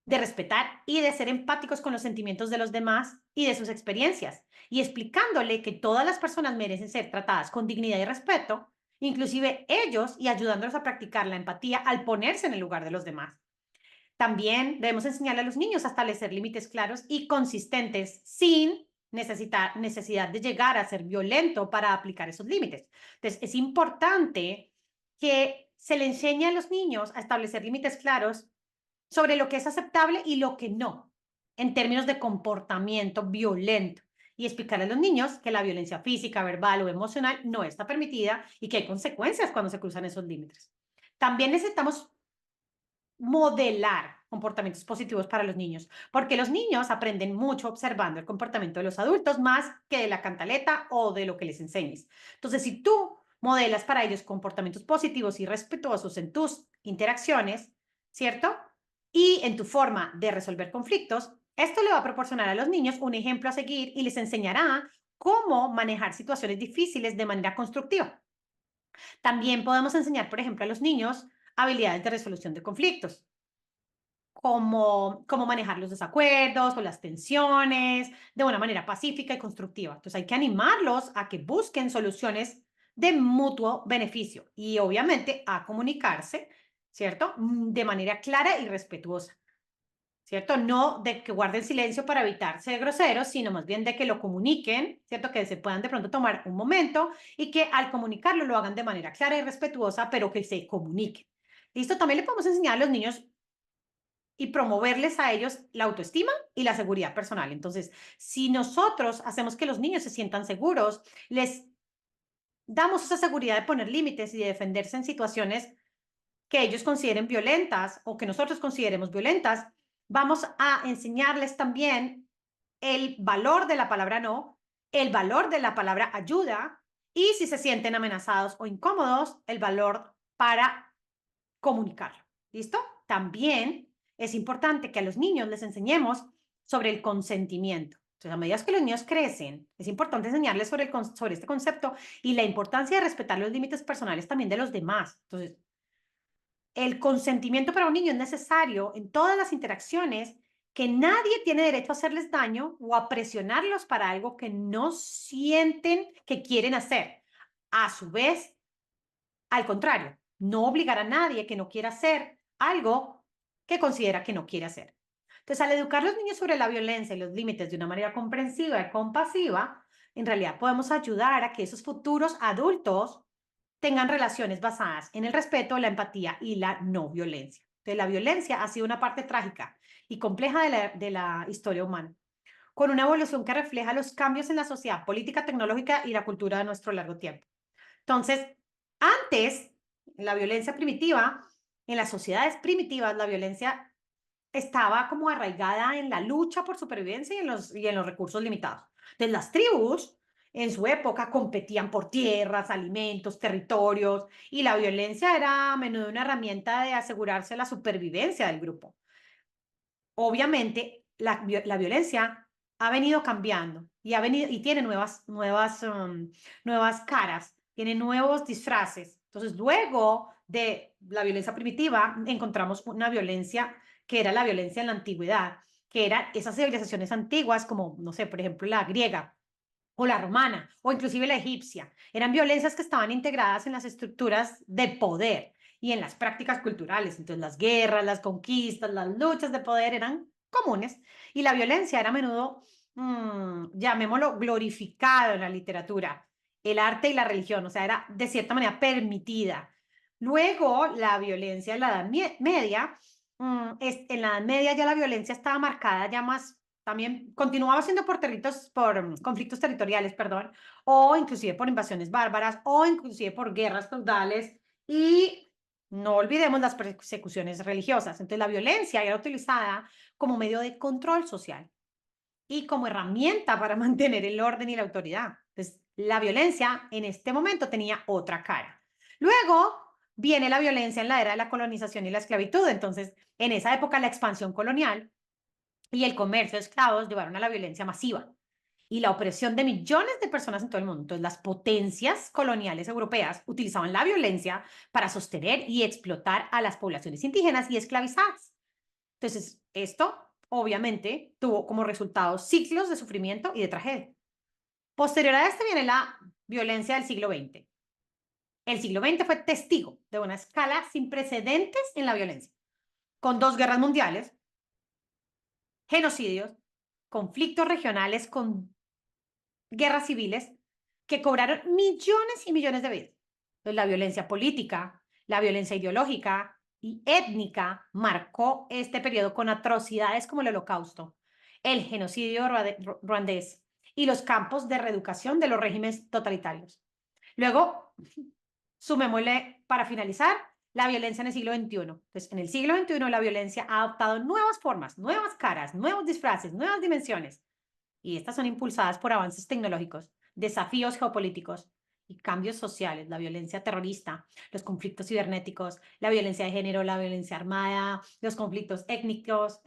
de respetar y de ser empáticos con los sentimientos de los demás y de sus experiencias, y explicándole que todas las personas merecen ser tratadas con dignidad y respeto, inclusive ellos, y ayudándolos a practicar la empatía al ponerse en el lugar de los demás. También debemos enseñarle a los niños a establecer límites claros y consistentes sin necesidad de llegar a ser violento para aplicar esos límites. Entonces, es importante que se le enseñe a los niños a establecer límites claros sobre lo que es aceptable y lo que no, en términos de comportamiento violento. Y explicarle a los niños que la violencia física, verbal o emocional no está permitida y que hay consecuencias cuando se cruzan esos límites. También necesitamos modelar comportamientos positivos para los niños, porque los niños aprenden mucho observando el comportamiento de los adultos más que de la cantaleta o de lo que les enseñes. Entonces, si tú modelas para ellos comportamientos positivos y respetuosos en tus interacciones, ¿cierto? Y en tu forma de resolver conflictos, esto le va a proporcionar a los niños un ejemplo a seguir y les enseñará cómo manejar situaciones difíciles de manera constructiva. También podemos enseñar, por ejemplo, a los niños habilidades de resolución de conflictos, como cómo manejar los desacuerdos o las tensiones de una manera pacífica y constructiva. Entonces hay que animarlos a que busquen soluciones de mutuo beneficio y obviamente a comunicarse, ¿cierto? De manera clara y respetuosa, ¿cierto? No de que guarden silencio para evitar ser groseros, sino más bien de que lo comuniquen, ¿cierto? Que se puedan de pronto tomar un momento y que al comunicarlo lo hagan de manera clara y respetuosa, pero que se comuniquen. ¿Listo? También le podemos enseñar a los niños y promoverles a ellos la autoestima y la seguridad personal. Entonces, si nosotros hacemos que los niños se sientan seguros, les damos esa seguridad de poner límites y de defenderse en situaciones que ellos consideren violentas o que nosotros consideremos violentas, vamos a enseñarles también el valor de la palabra no, el valor de la palabra ayuda y si se sienten amenazados o incómodos, el valor para comunicarlo. ¿Listo? También es importante que a los niños les enseñemos sobre el consentimiento. Entonces, a medida que los niños crecen, es importante enseñarles sobre este concepto y la importancia de respetar los límites personales también de los demás. Entonces, el consentimiento para un niño es necesario en todas las interacciones, que nadie tiene derecho a hacerles daño o a presionarlos para algo que no sienten que quieren hacer. A su vez, al contrario, no obligar a nadie que no quiera hacer algo que considera que no quiere hacer. Entonces, al educar a los niños sobre la violencia y los límites de una manera comprensiva y compasiva, en realidad podemos ayudar a que esos futuros adultos tengan relaciones basadas en el respeto, la empatía y la no violencia. Entonces, la violencia ha sido una parte trágica y compleja de la historia humana, con una evolución que refleja los cambios en la sociedad, política, tecnológica y la cultura de nuestro largo tiempo. Entonces, antes, la violencia primitiva, en las sociedades primitivas, la violencia estaba como arraigada en la lucha por supervivencia y en los recursos limitados. Entonces, las tribus en su época competían por tierras, alimentos, territorios, y la violencia era a menudo una herramienta de asegurarse la supervivencia del grupo. Obviamente, la violencia ha venido cambiando y tiene nuevas caras, tiene nuevos disfraces. Entonces, luego de la violencia primitiva, encontramos una violencia que era la violencia en la antigüedad, que eran esas civilizaciones antiguas, como, no sé, por ejemplo, la griega o la romana, o inclusive la egipcia. Eran violencias que estaban integradas en las estructuras de poder y en las prácticas culturales. Entonces, las guerras, las conquistas, las luchas de poder eran comunes y la violencia era a menudo, llamémoslo, glorificado en la literatura, el arte y la religión, o sea, era de cierta manera permitida. Luego, la violencia en la Edad Media, en la Edad Media ya la violencia estaba marcada ya más, también continuaba siendo por conflictos territoriales, perdón, o inclusive por invasiones bárbaras, o inclusive por guerras feudales, y no olvidemos las persecuciones religiosas. Entonces, la violencia era utilizada como medio de control social y como herramienta para mantener el orden y la autoridad. Entonces, la violencia en este momento tenía otra cara. Luego viene la violencia en la era de la colonización y la esclavitud. Entonces, en esa época, la expansión colonial y el comercio de esclavos llevaron a la violencia masiva. y la opresión de millones de personas en todo el mundo. Entonces, las potencias coloniales europeas utilizaban la violencia para sostener y explotar a las poblaciones indígenas y esclavizadas. Entonces, esto obviamente tuvo como resultado ciclos de sufrimiento y de tragedia. Posterior a este viene la violencia del siglo XX. El siglo XX fue testigo de una escala sin precedentes en la violencia, con dos guerras mundiales, genocidios, conflictos regionales con guerras civiles que cobraron millones y millones de vidas. Entonces, la violencia política, la violencia ideológica y étnica marcó este periodo con atrocidades como el Holocausto, el genocidio ruandés y los campos de reeducación de los regímenes totalitarios. Luego, sumémosle, para finalizar, la violencia en el siglo XXI. Entonces, en el siglo XXI la violencia ha adoptado nuevas formas, nuevas caras, nuevos disfraces, nuevas dimensiones. Y estas son impulsadas por avances tecnológicos, desafíos geopolíticos y cambios sociales, la violencia terrorista, los conflictos cibernéticos, la violencia de género, la violencia armada, los conflictos étnicos.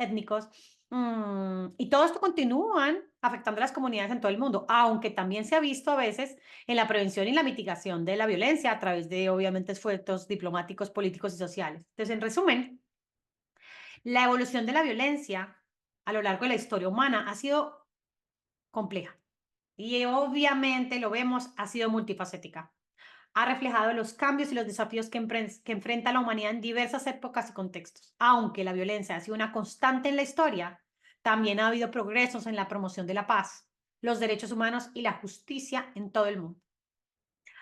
Y todo esto continúan afectando a las comunidades en todo el mundo, aunque también se ha visto a veces en la prevención y la mitigación de la violencia a través de, obviamente, esfuerzos diplomáticos, políticos y sociales. Entonces, en resumen, la evolución de la violencia a lo largo de la historia humana ha sido compleja y obviamente lo vemos, ha sido multifacética. Ha reflejado los cambios y los desafíos que enfrenta la humanidad en diversas épocas y contextos. Aunque la violencia ha sido una constante en la historia, también ha habido progresos en la promoción de la paz, los derechos humanos y la justicia en todo el mundo.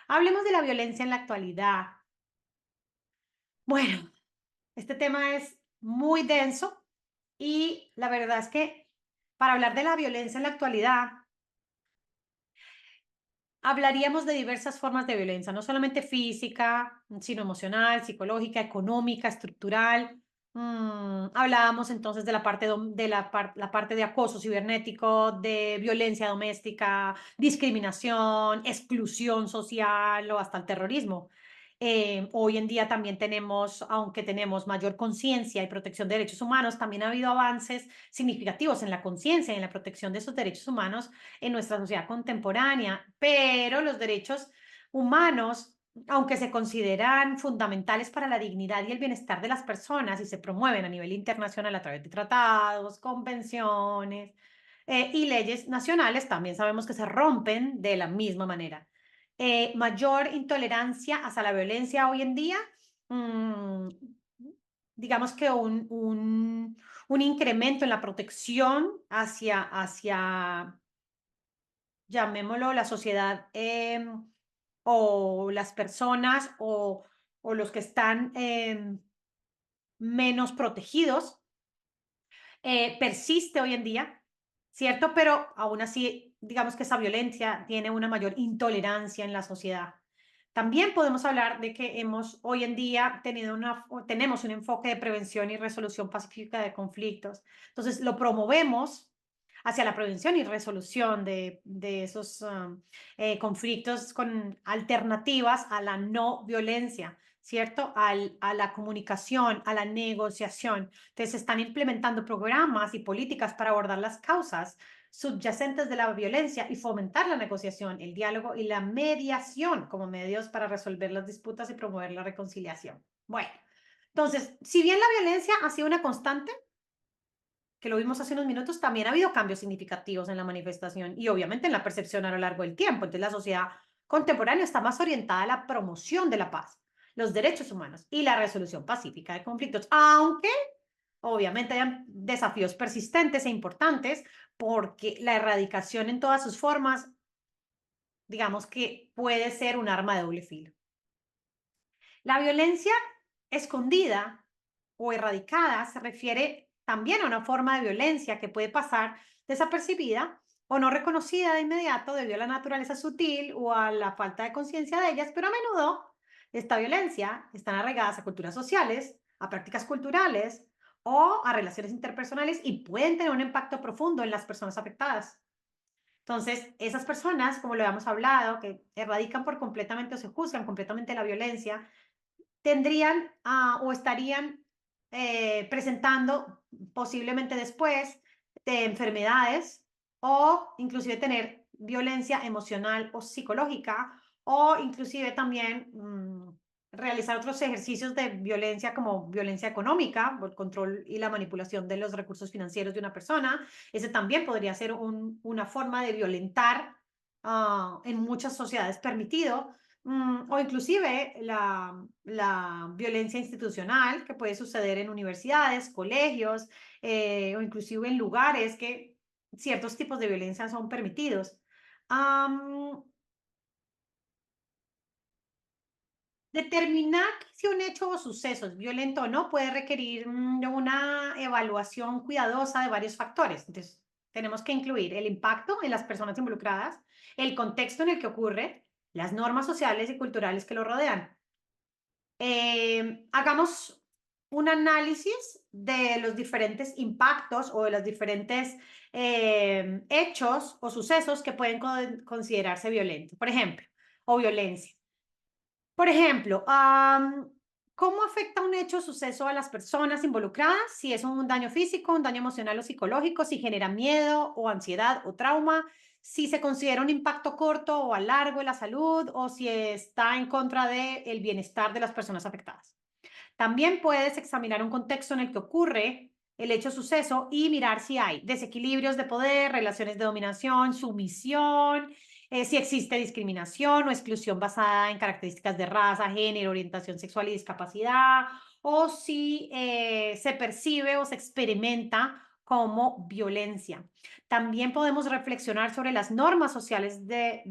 Hablemos de la violencia en la actualidad. Bueno, este tema es muy denso y la verdad es que para hablar de la violencia en la actualidad, hablaríamos de diversas formas de violencia, no solamente física, sino emocional, psicológica, económica, estructural. Hablábamos entonces de la parte la parte de acoso cibernético, de violencia doméstica, discriminación, exclusión social o hasta el terrorismo. Hoy en día también tenemos, aunque tenemos mayor conciencia y protección de derechos humanos, también ha habido avances significativos en la conciencia y en la protección de esos derechos humanos en nuestra sociedad contemporánea, pero los derechos humanos, aunque se consideran fundamentales para la dignidad y el bienestar de las personas y se promueven a nivel internacional a través de tratados, convenciones y leyes nacionales, también sabemos que se rompen de la misma manera. Mayor intolerancia hacia la violencia hoy en día, mm, digamos que un incremento en la protección hacia llamémoslo, la sociedad o las personas o los que están menos protegidos, persiste hoy en día, ¿cierto? Pero aún así, digamos que esa violencia tiene una mayor intolerancia en la sociedad. También podemos hablar de que hemos hoy en día tenemos un enfoque de prevención y resolución pacífica de conflictos. Entonces, lo promovemos hacia la prevención y resolución de esos conflictos con alternativas a la no violencia, ¿cierto? A la comunicación, a la negociación. Entonces, se están implementando programas y políticas para abordar las causas subyacentes de la violencia y fomentar la negociación, el diálogo y la mediación como medios para resolver las disputas y promover la reconciliación. Bueno, entonces, si bien la violencia ha sido una constante, que lo vimos hace unos minutos, también ha habido cambios significativos en la manifestación y obviamente en la percepción a lo largo del tiempo. Entonces, la sociedad contemporánea está más orientada a la promoción de la paz, los derechos humanos y la resolución pacífica de conflictos, aunque obviamente hay desafíos persistentes e importantes porque la erradicación en todas sus formas, digamos que puede ser un arma de doble filo. La violencia escondida o erradicada se refiere también a una forma de violencia que puede pasar desapercibida o no reconocida de inmediato debido a la naturaleza sutil o a la falta de conciencia de ellas, pero a menudo esta violencia están arraigadas a culturas sociales, a prácticas culturales o a relaciones interpersonales y pueden tener un impacto profundo en las personas afectadas. Entonces, esas personas, como lo hemos hablado, que erradican por completamente o se juzgan completamente la violencia, tendrían o estarían presentando posiblemente después de enfermedades o inclusive tener violencia emocional o psicológica, o inclusive también realizar otros ejercicios de violencia como violencia económica, o el control y la manipulación de los recursos financieros de una persona. Ese también podría ser una forma de violentar en muchas sociedades permitido. O inclusive la violencia institucional que puede suceder en universidades, colegios, o inclusive en lugares que ciertos tipos de violencia son permitidos. Am, Determinar si un hecho o suceso es violento o no puede requerir de una evaluación cuidadosa de varios factores. Entonces, tenemos que incluir el impacto en las personas involucradas, el contexto en el que ocurre, las normas sociales y culturales que lo rodean. Hagamos un análisis de los diferentes impactos o de los diferentes hechos o sucesos que pueden considerarse violentos, por ejemplo, o violencia. Por ejemplo, ¿cómo afecta un hecho o suceso a las personas involucradas? Si es un daño físico, un daño emocional o psicológico, si genera miedo o ansiedad o trauma, si se considera un impacto corto o a largo en la salud, o si está en contra del bienestar de las personas afectadas. También puedes examinar un contexto en el que ocurre el hecho suceso y mirar si hay desequilibrios de poder, relaciones de dominación, sumisión, si existe discriminación o exclusión basada en características de raza, género, orientación sexual y discapacidad, o si se percibe o se experimenta como violencia. También podemos reflexionar sobre las normas sociales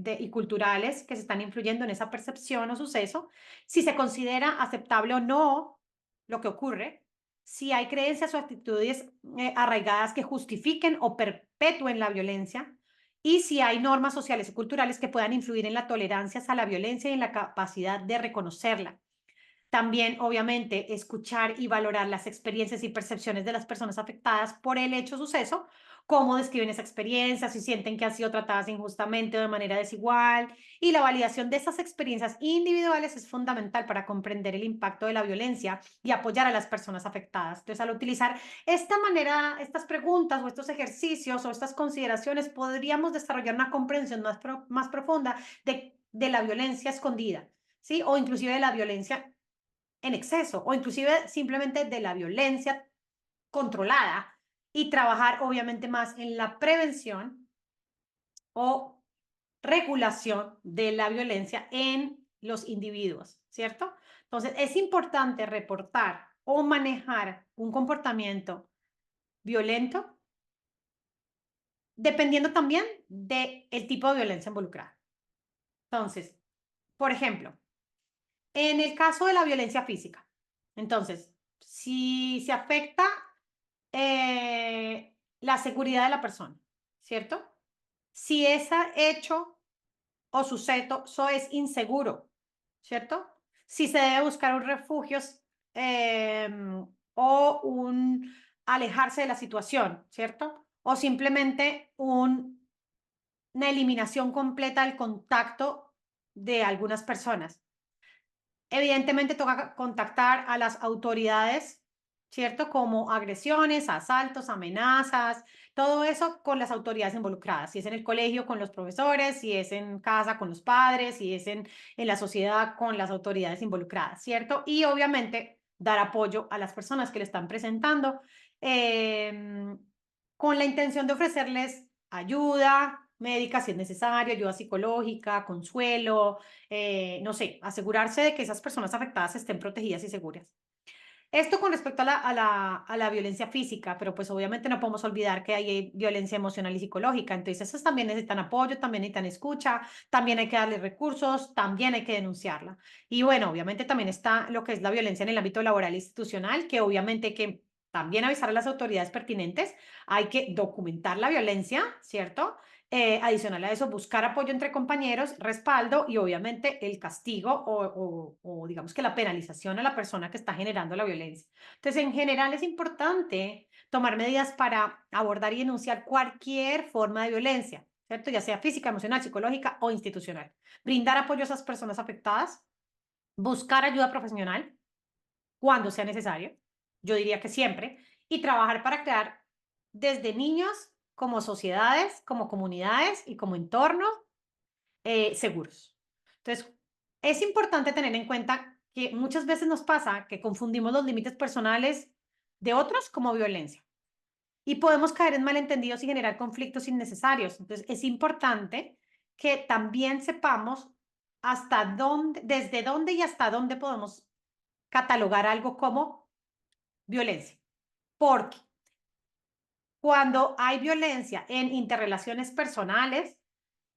y culturales que se están influyendo en esa percepción o suceso, si se considera aceptable o no lo que ocurre, si hay creencias o actitudes arraigadas que justifiquen o perpetúen la violencia, y si hay normas sociales y culturales que puedan influir en la tolerancia a la violencia y en la capacidad de reconocerla. También, obviamente, escuchar y valorar las experiencias y percepciones de las personas afectadas por el hecho suceso, cómo describen esa experiencia, si sienten que han sido tratadas injustamente o de manera desigual. Y la validación de esas experiencias individuales es fundamental para comprender el impacto de la violencia y apoyar a las personas afectadas. Entonces, al utilizar esta manera, estas preguntas o estos ejercicios o estas consideraciones, podríamos desarrollar una comprensión más profunda de la violencia escondida, ¿sí? O inclusive de la violencia en exceso o inclusive simplemente de la violencia controlada, y trabajar obviamente más en la prevención o regulación de la violencia en los individuos, ¿cierto? Entonces, es importante reportar o manejar un comportamiento violento dependiendo también del tipo de violencia involucrada. Entonces, por ejemplo, en el caso de la violencia física, entonces, si se afecta la seguridad de la persona, ¿cierto? Si ese hecho o suceso es inseguro, ¿cierto? Si se debe buscar un refugio o un alejarse de la situación, ¿cierto? O simplemente una eliminación completa del contacto de algunas personas. Evidentemente toca contactar a las autoridades, ¿cierto? Como agresiones, asaltos, amenazas, todo eso con las autoridades involucradas. Si es en el colegio, con los profesores, si es en casa, con los padres, si es en la sociedad, con las autoridades involucradas, ¿cierto? Y obviamente dar apoyo a las personas que le están presentando, eh, con la intención de ofrecerles ayuda médica si es necesario, ayuda psicológica, consuelo, no sé, asegurarse de que esas personas afectadas estén protegidas y seguras. Esto con respecto a la violencia física, pero pues obviamente no podemos olvidar que hay violencia emocional y psicológica, entonces esas también necesitan apoyo, también necesitan escucha, también hay que darles recursos, también hay que denunciarla. Y bueno, obviamente también está lo que es la violencia en el ámbito laboral e institucional, que obviamente hay que también avisar a las autoridades pertinentes, hay que documentar la violencia, ¿cierto? Adicional a eso, buscar apoyo entre compañeros, respaldo y obviamente el castigo o digamos que la penalización a la persona que está generando la violencia. Entonces, en general es importante tomar medidas para abordar y denunciar cualquier forma de violencia, ¿cierto? Ya sea física, emocional, psicológica o institucional. Brindar apoyo a esas personas afectadas, buscar ayuda profesional cuando sea necesario, yo diría que siempre, y trabajar para crear desde niños como sociedades, como comunidades y como entornos seguros. Entonces, es importante tener en cuenta que muchas veces nos pasa que confundimos los límites personales de otros como violencia y podemos caer en malentendidos y generar conflictos innecesarios. Entonces, es importante que también sepamos hasta dónde, desde dónde y hasta dónde podemos catalogar algo como violencia. Porque cuando hay violencia en interrelaciones personales,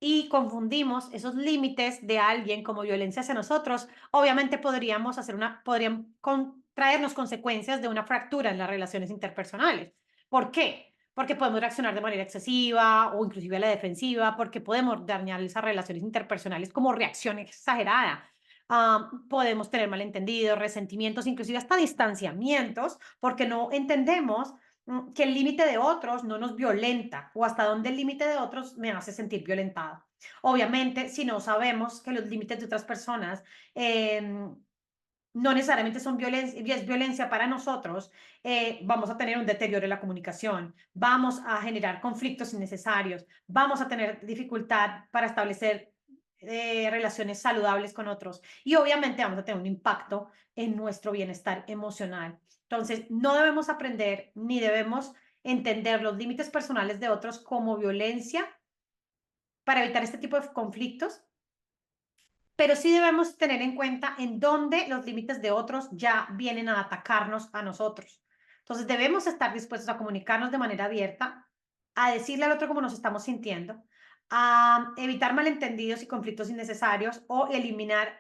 y confundimos esos límites de alguien como violencia hacia nosotros, obviamente podrían traernos consecuencias de una fractura en las relaciones interpersonales. ¿Por qué? Porque podemos reaccionar de manera excesiva o inclusive a la defensiva, porque podemos dañar esas relaciones interpersonales como reacción exagerada. Podemos tener malentendidos, resentimientos, inclusive hasta distanciamientos, porque no entendemos que el límite de otros no nos violenta o hasta dónde el límite de otros me hace sentir violentada. Obviamente, si no sabemos que los límites de otras personas no necesariamente son violencia, es violencia para nosotros, vamos a tener un deterioro en la comunicación, vamos a generar conflictos innecesarios, vamos a tener dificultad para establecer relaciones saludables con otros y obviamente vamos a tener un impacto en nuestro bienestar emocional. Entonces, no debemos aprender ni debemos entender los límites personales de otros como violencia para evitar este tipo de conflictos, pero sí debemos tener en cuenta en dónde los límites de otros ya vienen a atacarnos a nosotros. Entonces debemos estar dispuestos a comunicarnos de manera abierta, a decirle al otro cómo nos estamos sintiendo, a evitar malentendidos y conflictos innecesarios o eliminar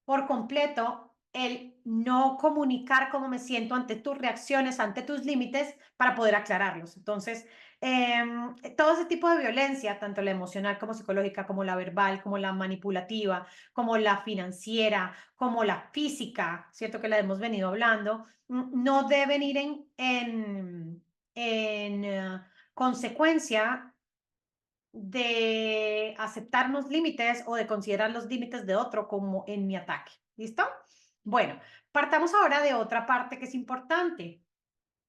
por completo el no comunicar cómo me siento ante tus reacciones, ante tus límites, para poder aclararlos. Entonces, todo ese tipo de violencia, tanto la emocional como psicológica, como la verbal, como la manipulativa, como la financiera, como la física, ¿cierto? Que la hemos venido hablando, no deben ir en consecuencia de aceptar los límites o de considerar los límites de otro como en mi ataque. ¿Listo? Bueno, partamos ahora de otra parte que es importante.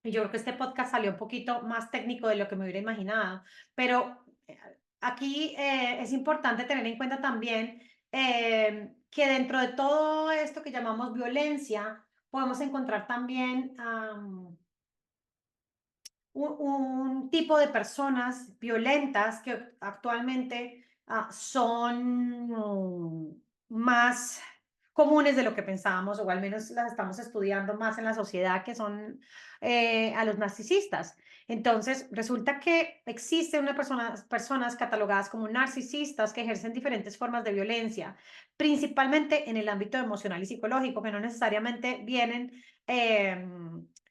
Y yo creo que este podcast salió un poquito más técnico de lo que me hubiera imaginado, pero aquí es importante tener en cuenta también que dentro de todo esto que llamamos violencia, podemos encontrar también un tipo de personas violentas que actualmente son más comunes de lo que pensábamos, o al menos las estamos estudiando más en la sociedad, que son a los narcisistas. Entonces, resulta que existen personas catalogadas como narcisistas que ejercen diferentes formas de violencia, principalmente en el ámbito emocional y psicológico, que no necesariamente vienen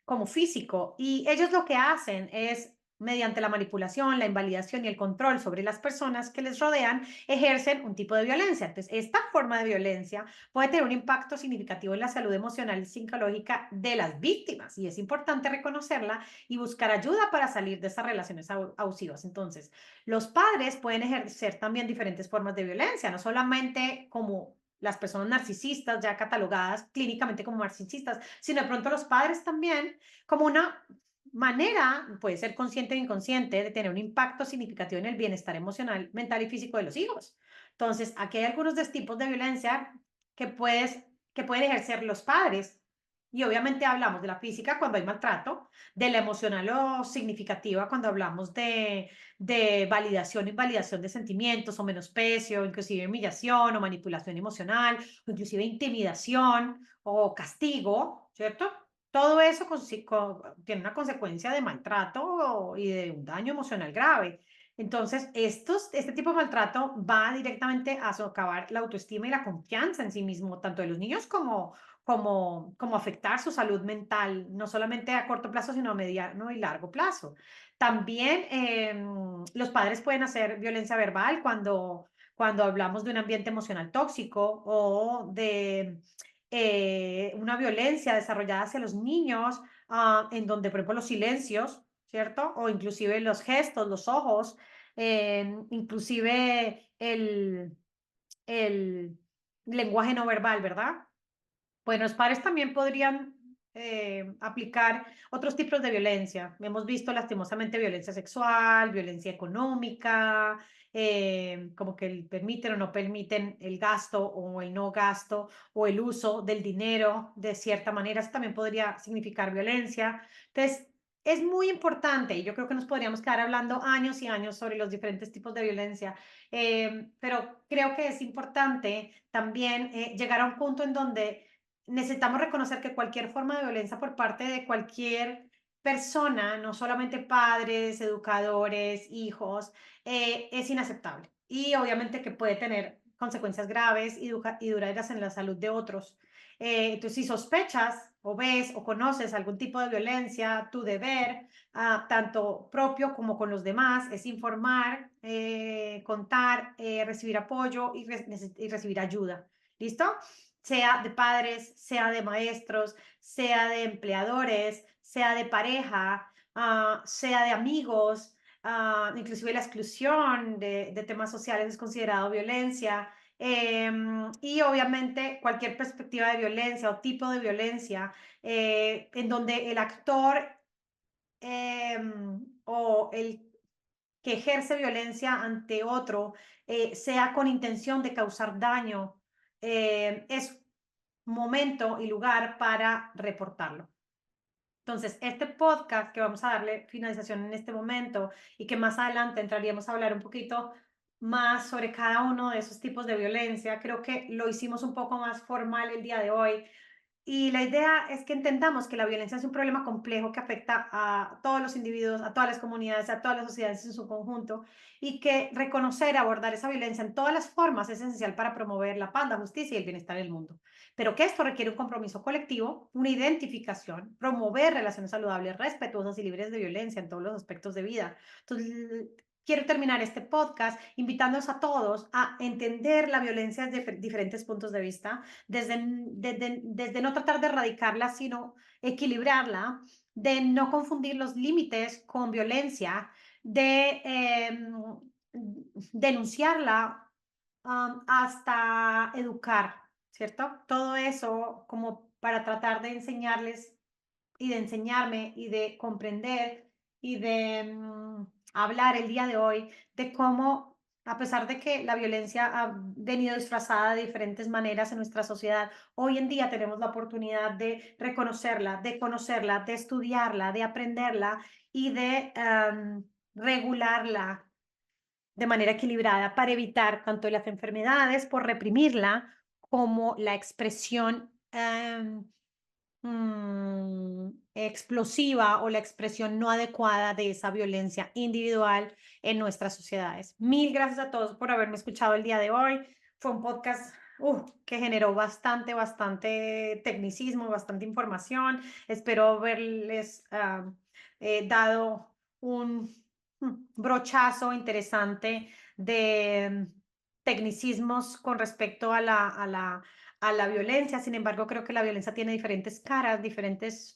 como físico. Y ellos lo que hacen es, mediante la manipulación, la invalidación y el control sobre las personas que les rodean, ejercen un tipo de violencia. Entonces, esta forma de violencia puede tener un impacto significativo en la salud emocional y psicológica de las víctimas. Y es importante reconocerla y buscar ayuda para salir de esas relaciones abusivas. Entonces, los padres pueden ejercer también diferentes formas de violencia, no solamente como las personas narcisistas ya catalogadas clínicamente como narcisistas, sino de pronto los padres también como una manera, puede ser consciente o inconsciente, de tener un impacto significativo en el bienestar emocional, mental y físico de los hijos. Entonces, aquí hay algunos tipos de violencia que pueden ejercer los padres. Y obviamente hablamos de la física cuando hay maltrato, de la emocional o significativa cuando hablamos de validación e invalidación de sentimientos o menosprecio, inclusive humillación o manipulación emocional, o inclusive intimidación o castigo, ¿cierto? Todo eso tiene una consecuencia de maltrato y de un daño emocional grave. Entonces, este tipo de maltrato va directamente a socavar la autoestima y la confianza en sí mismo, tanto de los niños como afectar su salud mental, no solamente a corto plazo, sino a mediano y largo plazo. También los padres pueden hacer violencia verbal cuando hablamos de un ambiente emocional tóxico o de una violencia desarrollada hacia los niños, en donde, por ejemplo, los silencios, ¿cierto? O inclusive los gestos, los ojos, inclusive el lenguaje no verbal, ¿verdad? Bueno, los padres también podrían aplicar otros tipos de violencia. Hemos visto lastimosamente violencia sexual, violencia económica, como que permiten o no permiten el gasto o el no gasto o el uso del dinero de cierta manera. Eso también podría significar violencia. Entonces, es muy importante y yo creo que nos podríamos quedar hablando años y años sobre los diferentes tipos de violencia, pero creo que es importante también llegar a un punto en donde necesitamos reconocer que cualquier forma de violencia por parte de cualquier persona, no solamente padres, educadores, hijos, es inaceptable y obviamente que puede tener consecuencias graves y duraderas en la salud de otros. Entonces, si sospechas o ves o conoces algún tipo de violencia, tu deber, tanto propio como con los demás, es informar, contar, recibir apoyo y recibir ayuda. ¿Listo? Sea de padres, sea de maestros, sea de empleadores, sea de pareja, sea de amigos, inclusive la exclusión de temas sociales es considerado violencia. Y obviamente cualquier perspectiva de violencia o tipo de violencia en donde el actor o el que ejerce violencia ante otro sea con intención de causar daño, es momento y lugar para reportarlo. Entonces, este podcast que vamos a darle finalización en este momento y que más adelante entraríamos a hablar un poquito más sobre cada uno de esos tipos de violencia, creo que lo hicimos un poco más formal el día de hoy y la idea es que entendamos que la violencia es un problema complejo que afecta a todos los individuos, a todas las comunidades, a todas las sociedades en su conjunto y que reconocer, abordar esa violencia en todas las formas es esencial para promover la paz, la justicia y el bienestar del mundo. Pero que esto requiere un compromiso colectivo, una identificación, promover relaciones saludables, respetuosas y libres de violencia en todos los aspectos de vida. Entonces, quiero terminar este podcast invitándolos a todos a entender la violencia desde diferentes puntos de vista, desde no tratar de erradicarla, sino equilibrarla, de no confundir los límites con violencia, de denunciarla hasta educar, ¿cierto? Todo eso como para tratar de enseñarles y de enseñarme y de comprender y de hablar el día de hoy de cómo, a pesar de que la violencia ha venido disfrazada de diferentes maneras en nuestra sociedad, hoy en día tenemos la oportunidad de reconocerla, de conocerla, de estudiarla, de aprenderla y de regularla de manera equilibrada para evitar tanto las enfermedades por reprimirla como la expresión explosiva o la expresión no adecuada de esa violencia individual en nuestras sociedades. Mil gracias a todos por haberme escuchado el día de hoy. Fue un podcast que generó bastante tecnicismo, bastante información. Espero haberles dado un brochazo interesante de tecnicismos con respecto a la violencia. Sin embargo, creo que la violencia tiene diferentes caras, diferentes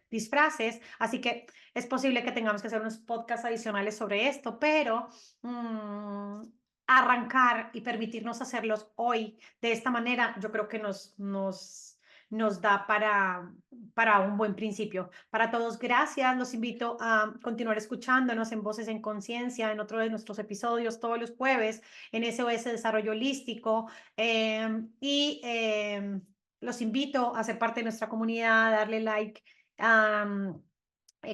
disfraces, así que es posible que tengamos que hacer unos podcasts adicionales sobre esto, pero arrancar y permitirnos hacerlos hoy de esta manera, yo creo que nos da para un buen principio. Para todos, gracias. Los invito a continuar escuchándonos en Voces en Conciencia, en otro de nuestros episodios todos los jueves, en SOS Desarrollo Holístico. Los invito a ser parte de nuestra comunidad, a darle like, a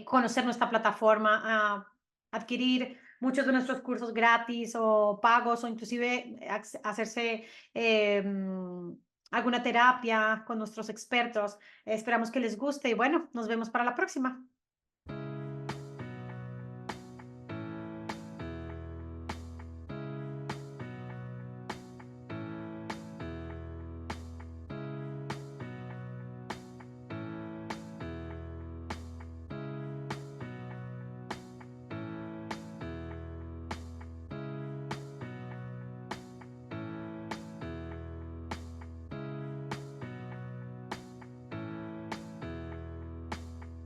conocer nuestra plataforma, a adquirir muchos de nuestros cursos gratis o pagos o inclusive hacerse alguna terapia con nuestros expertos. Esperamos que les guste y bueno, nos vemos para la próxima.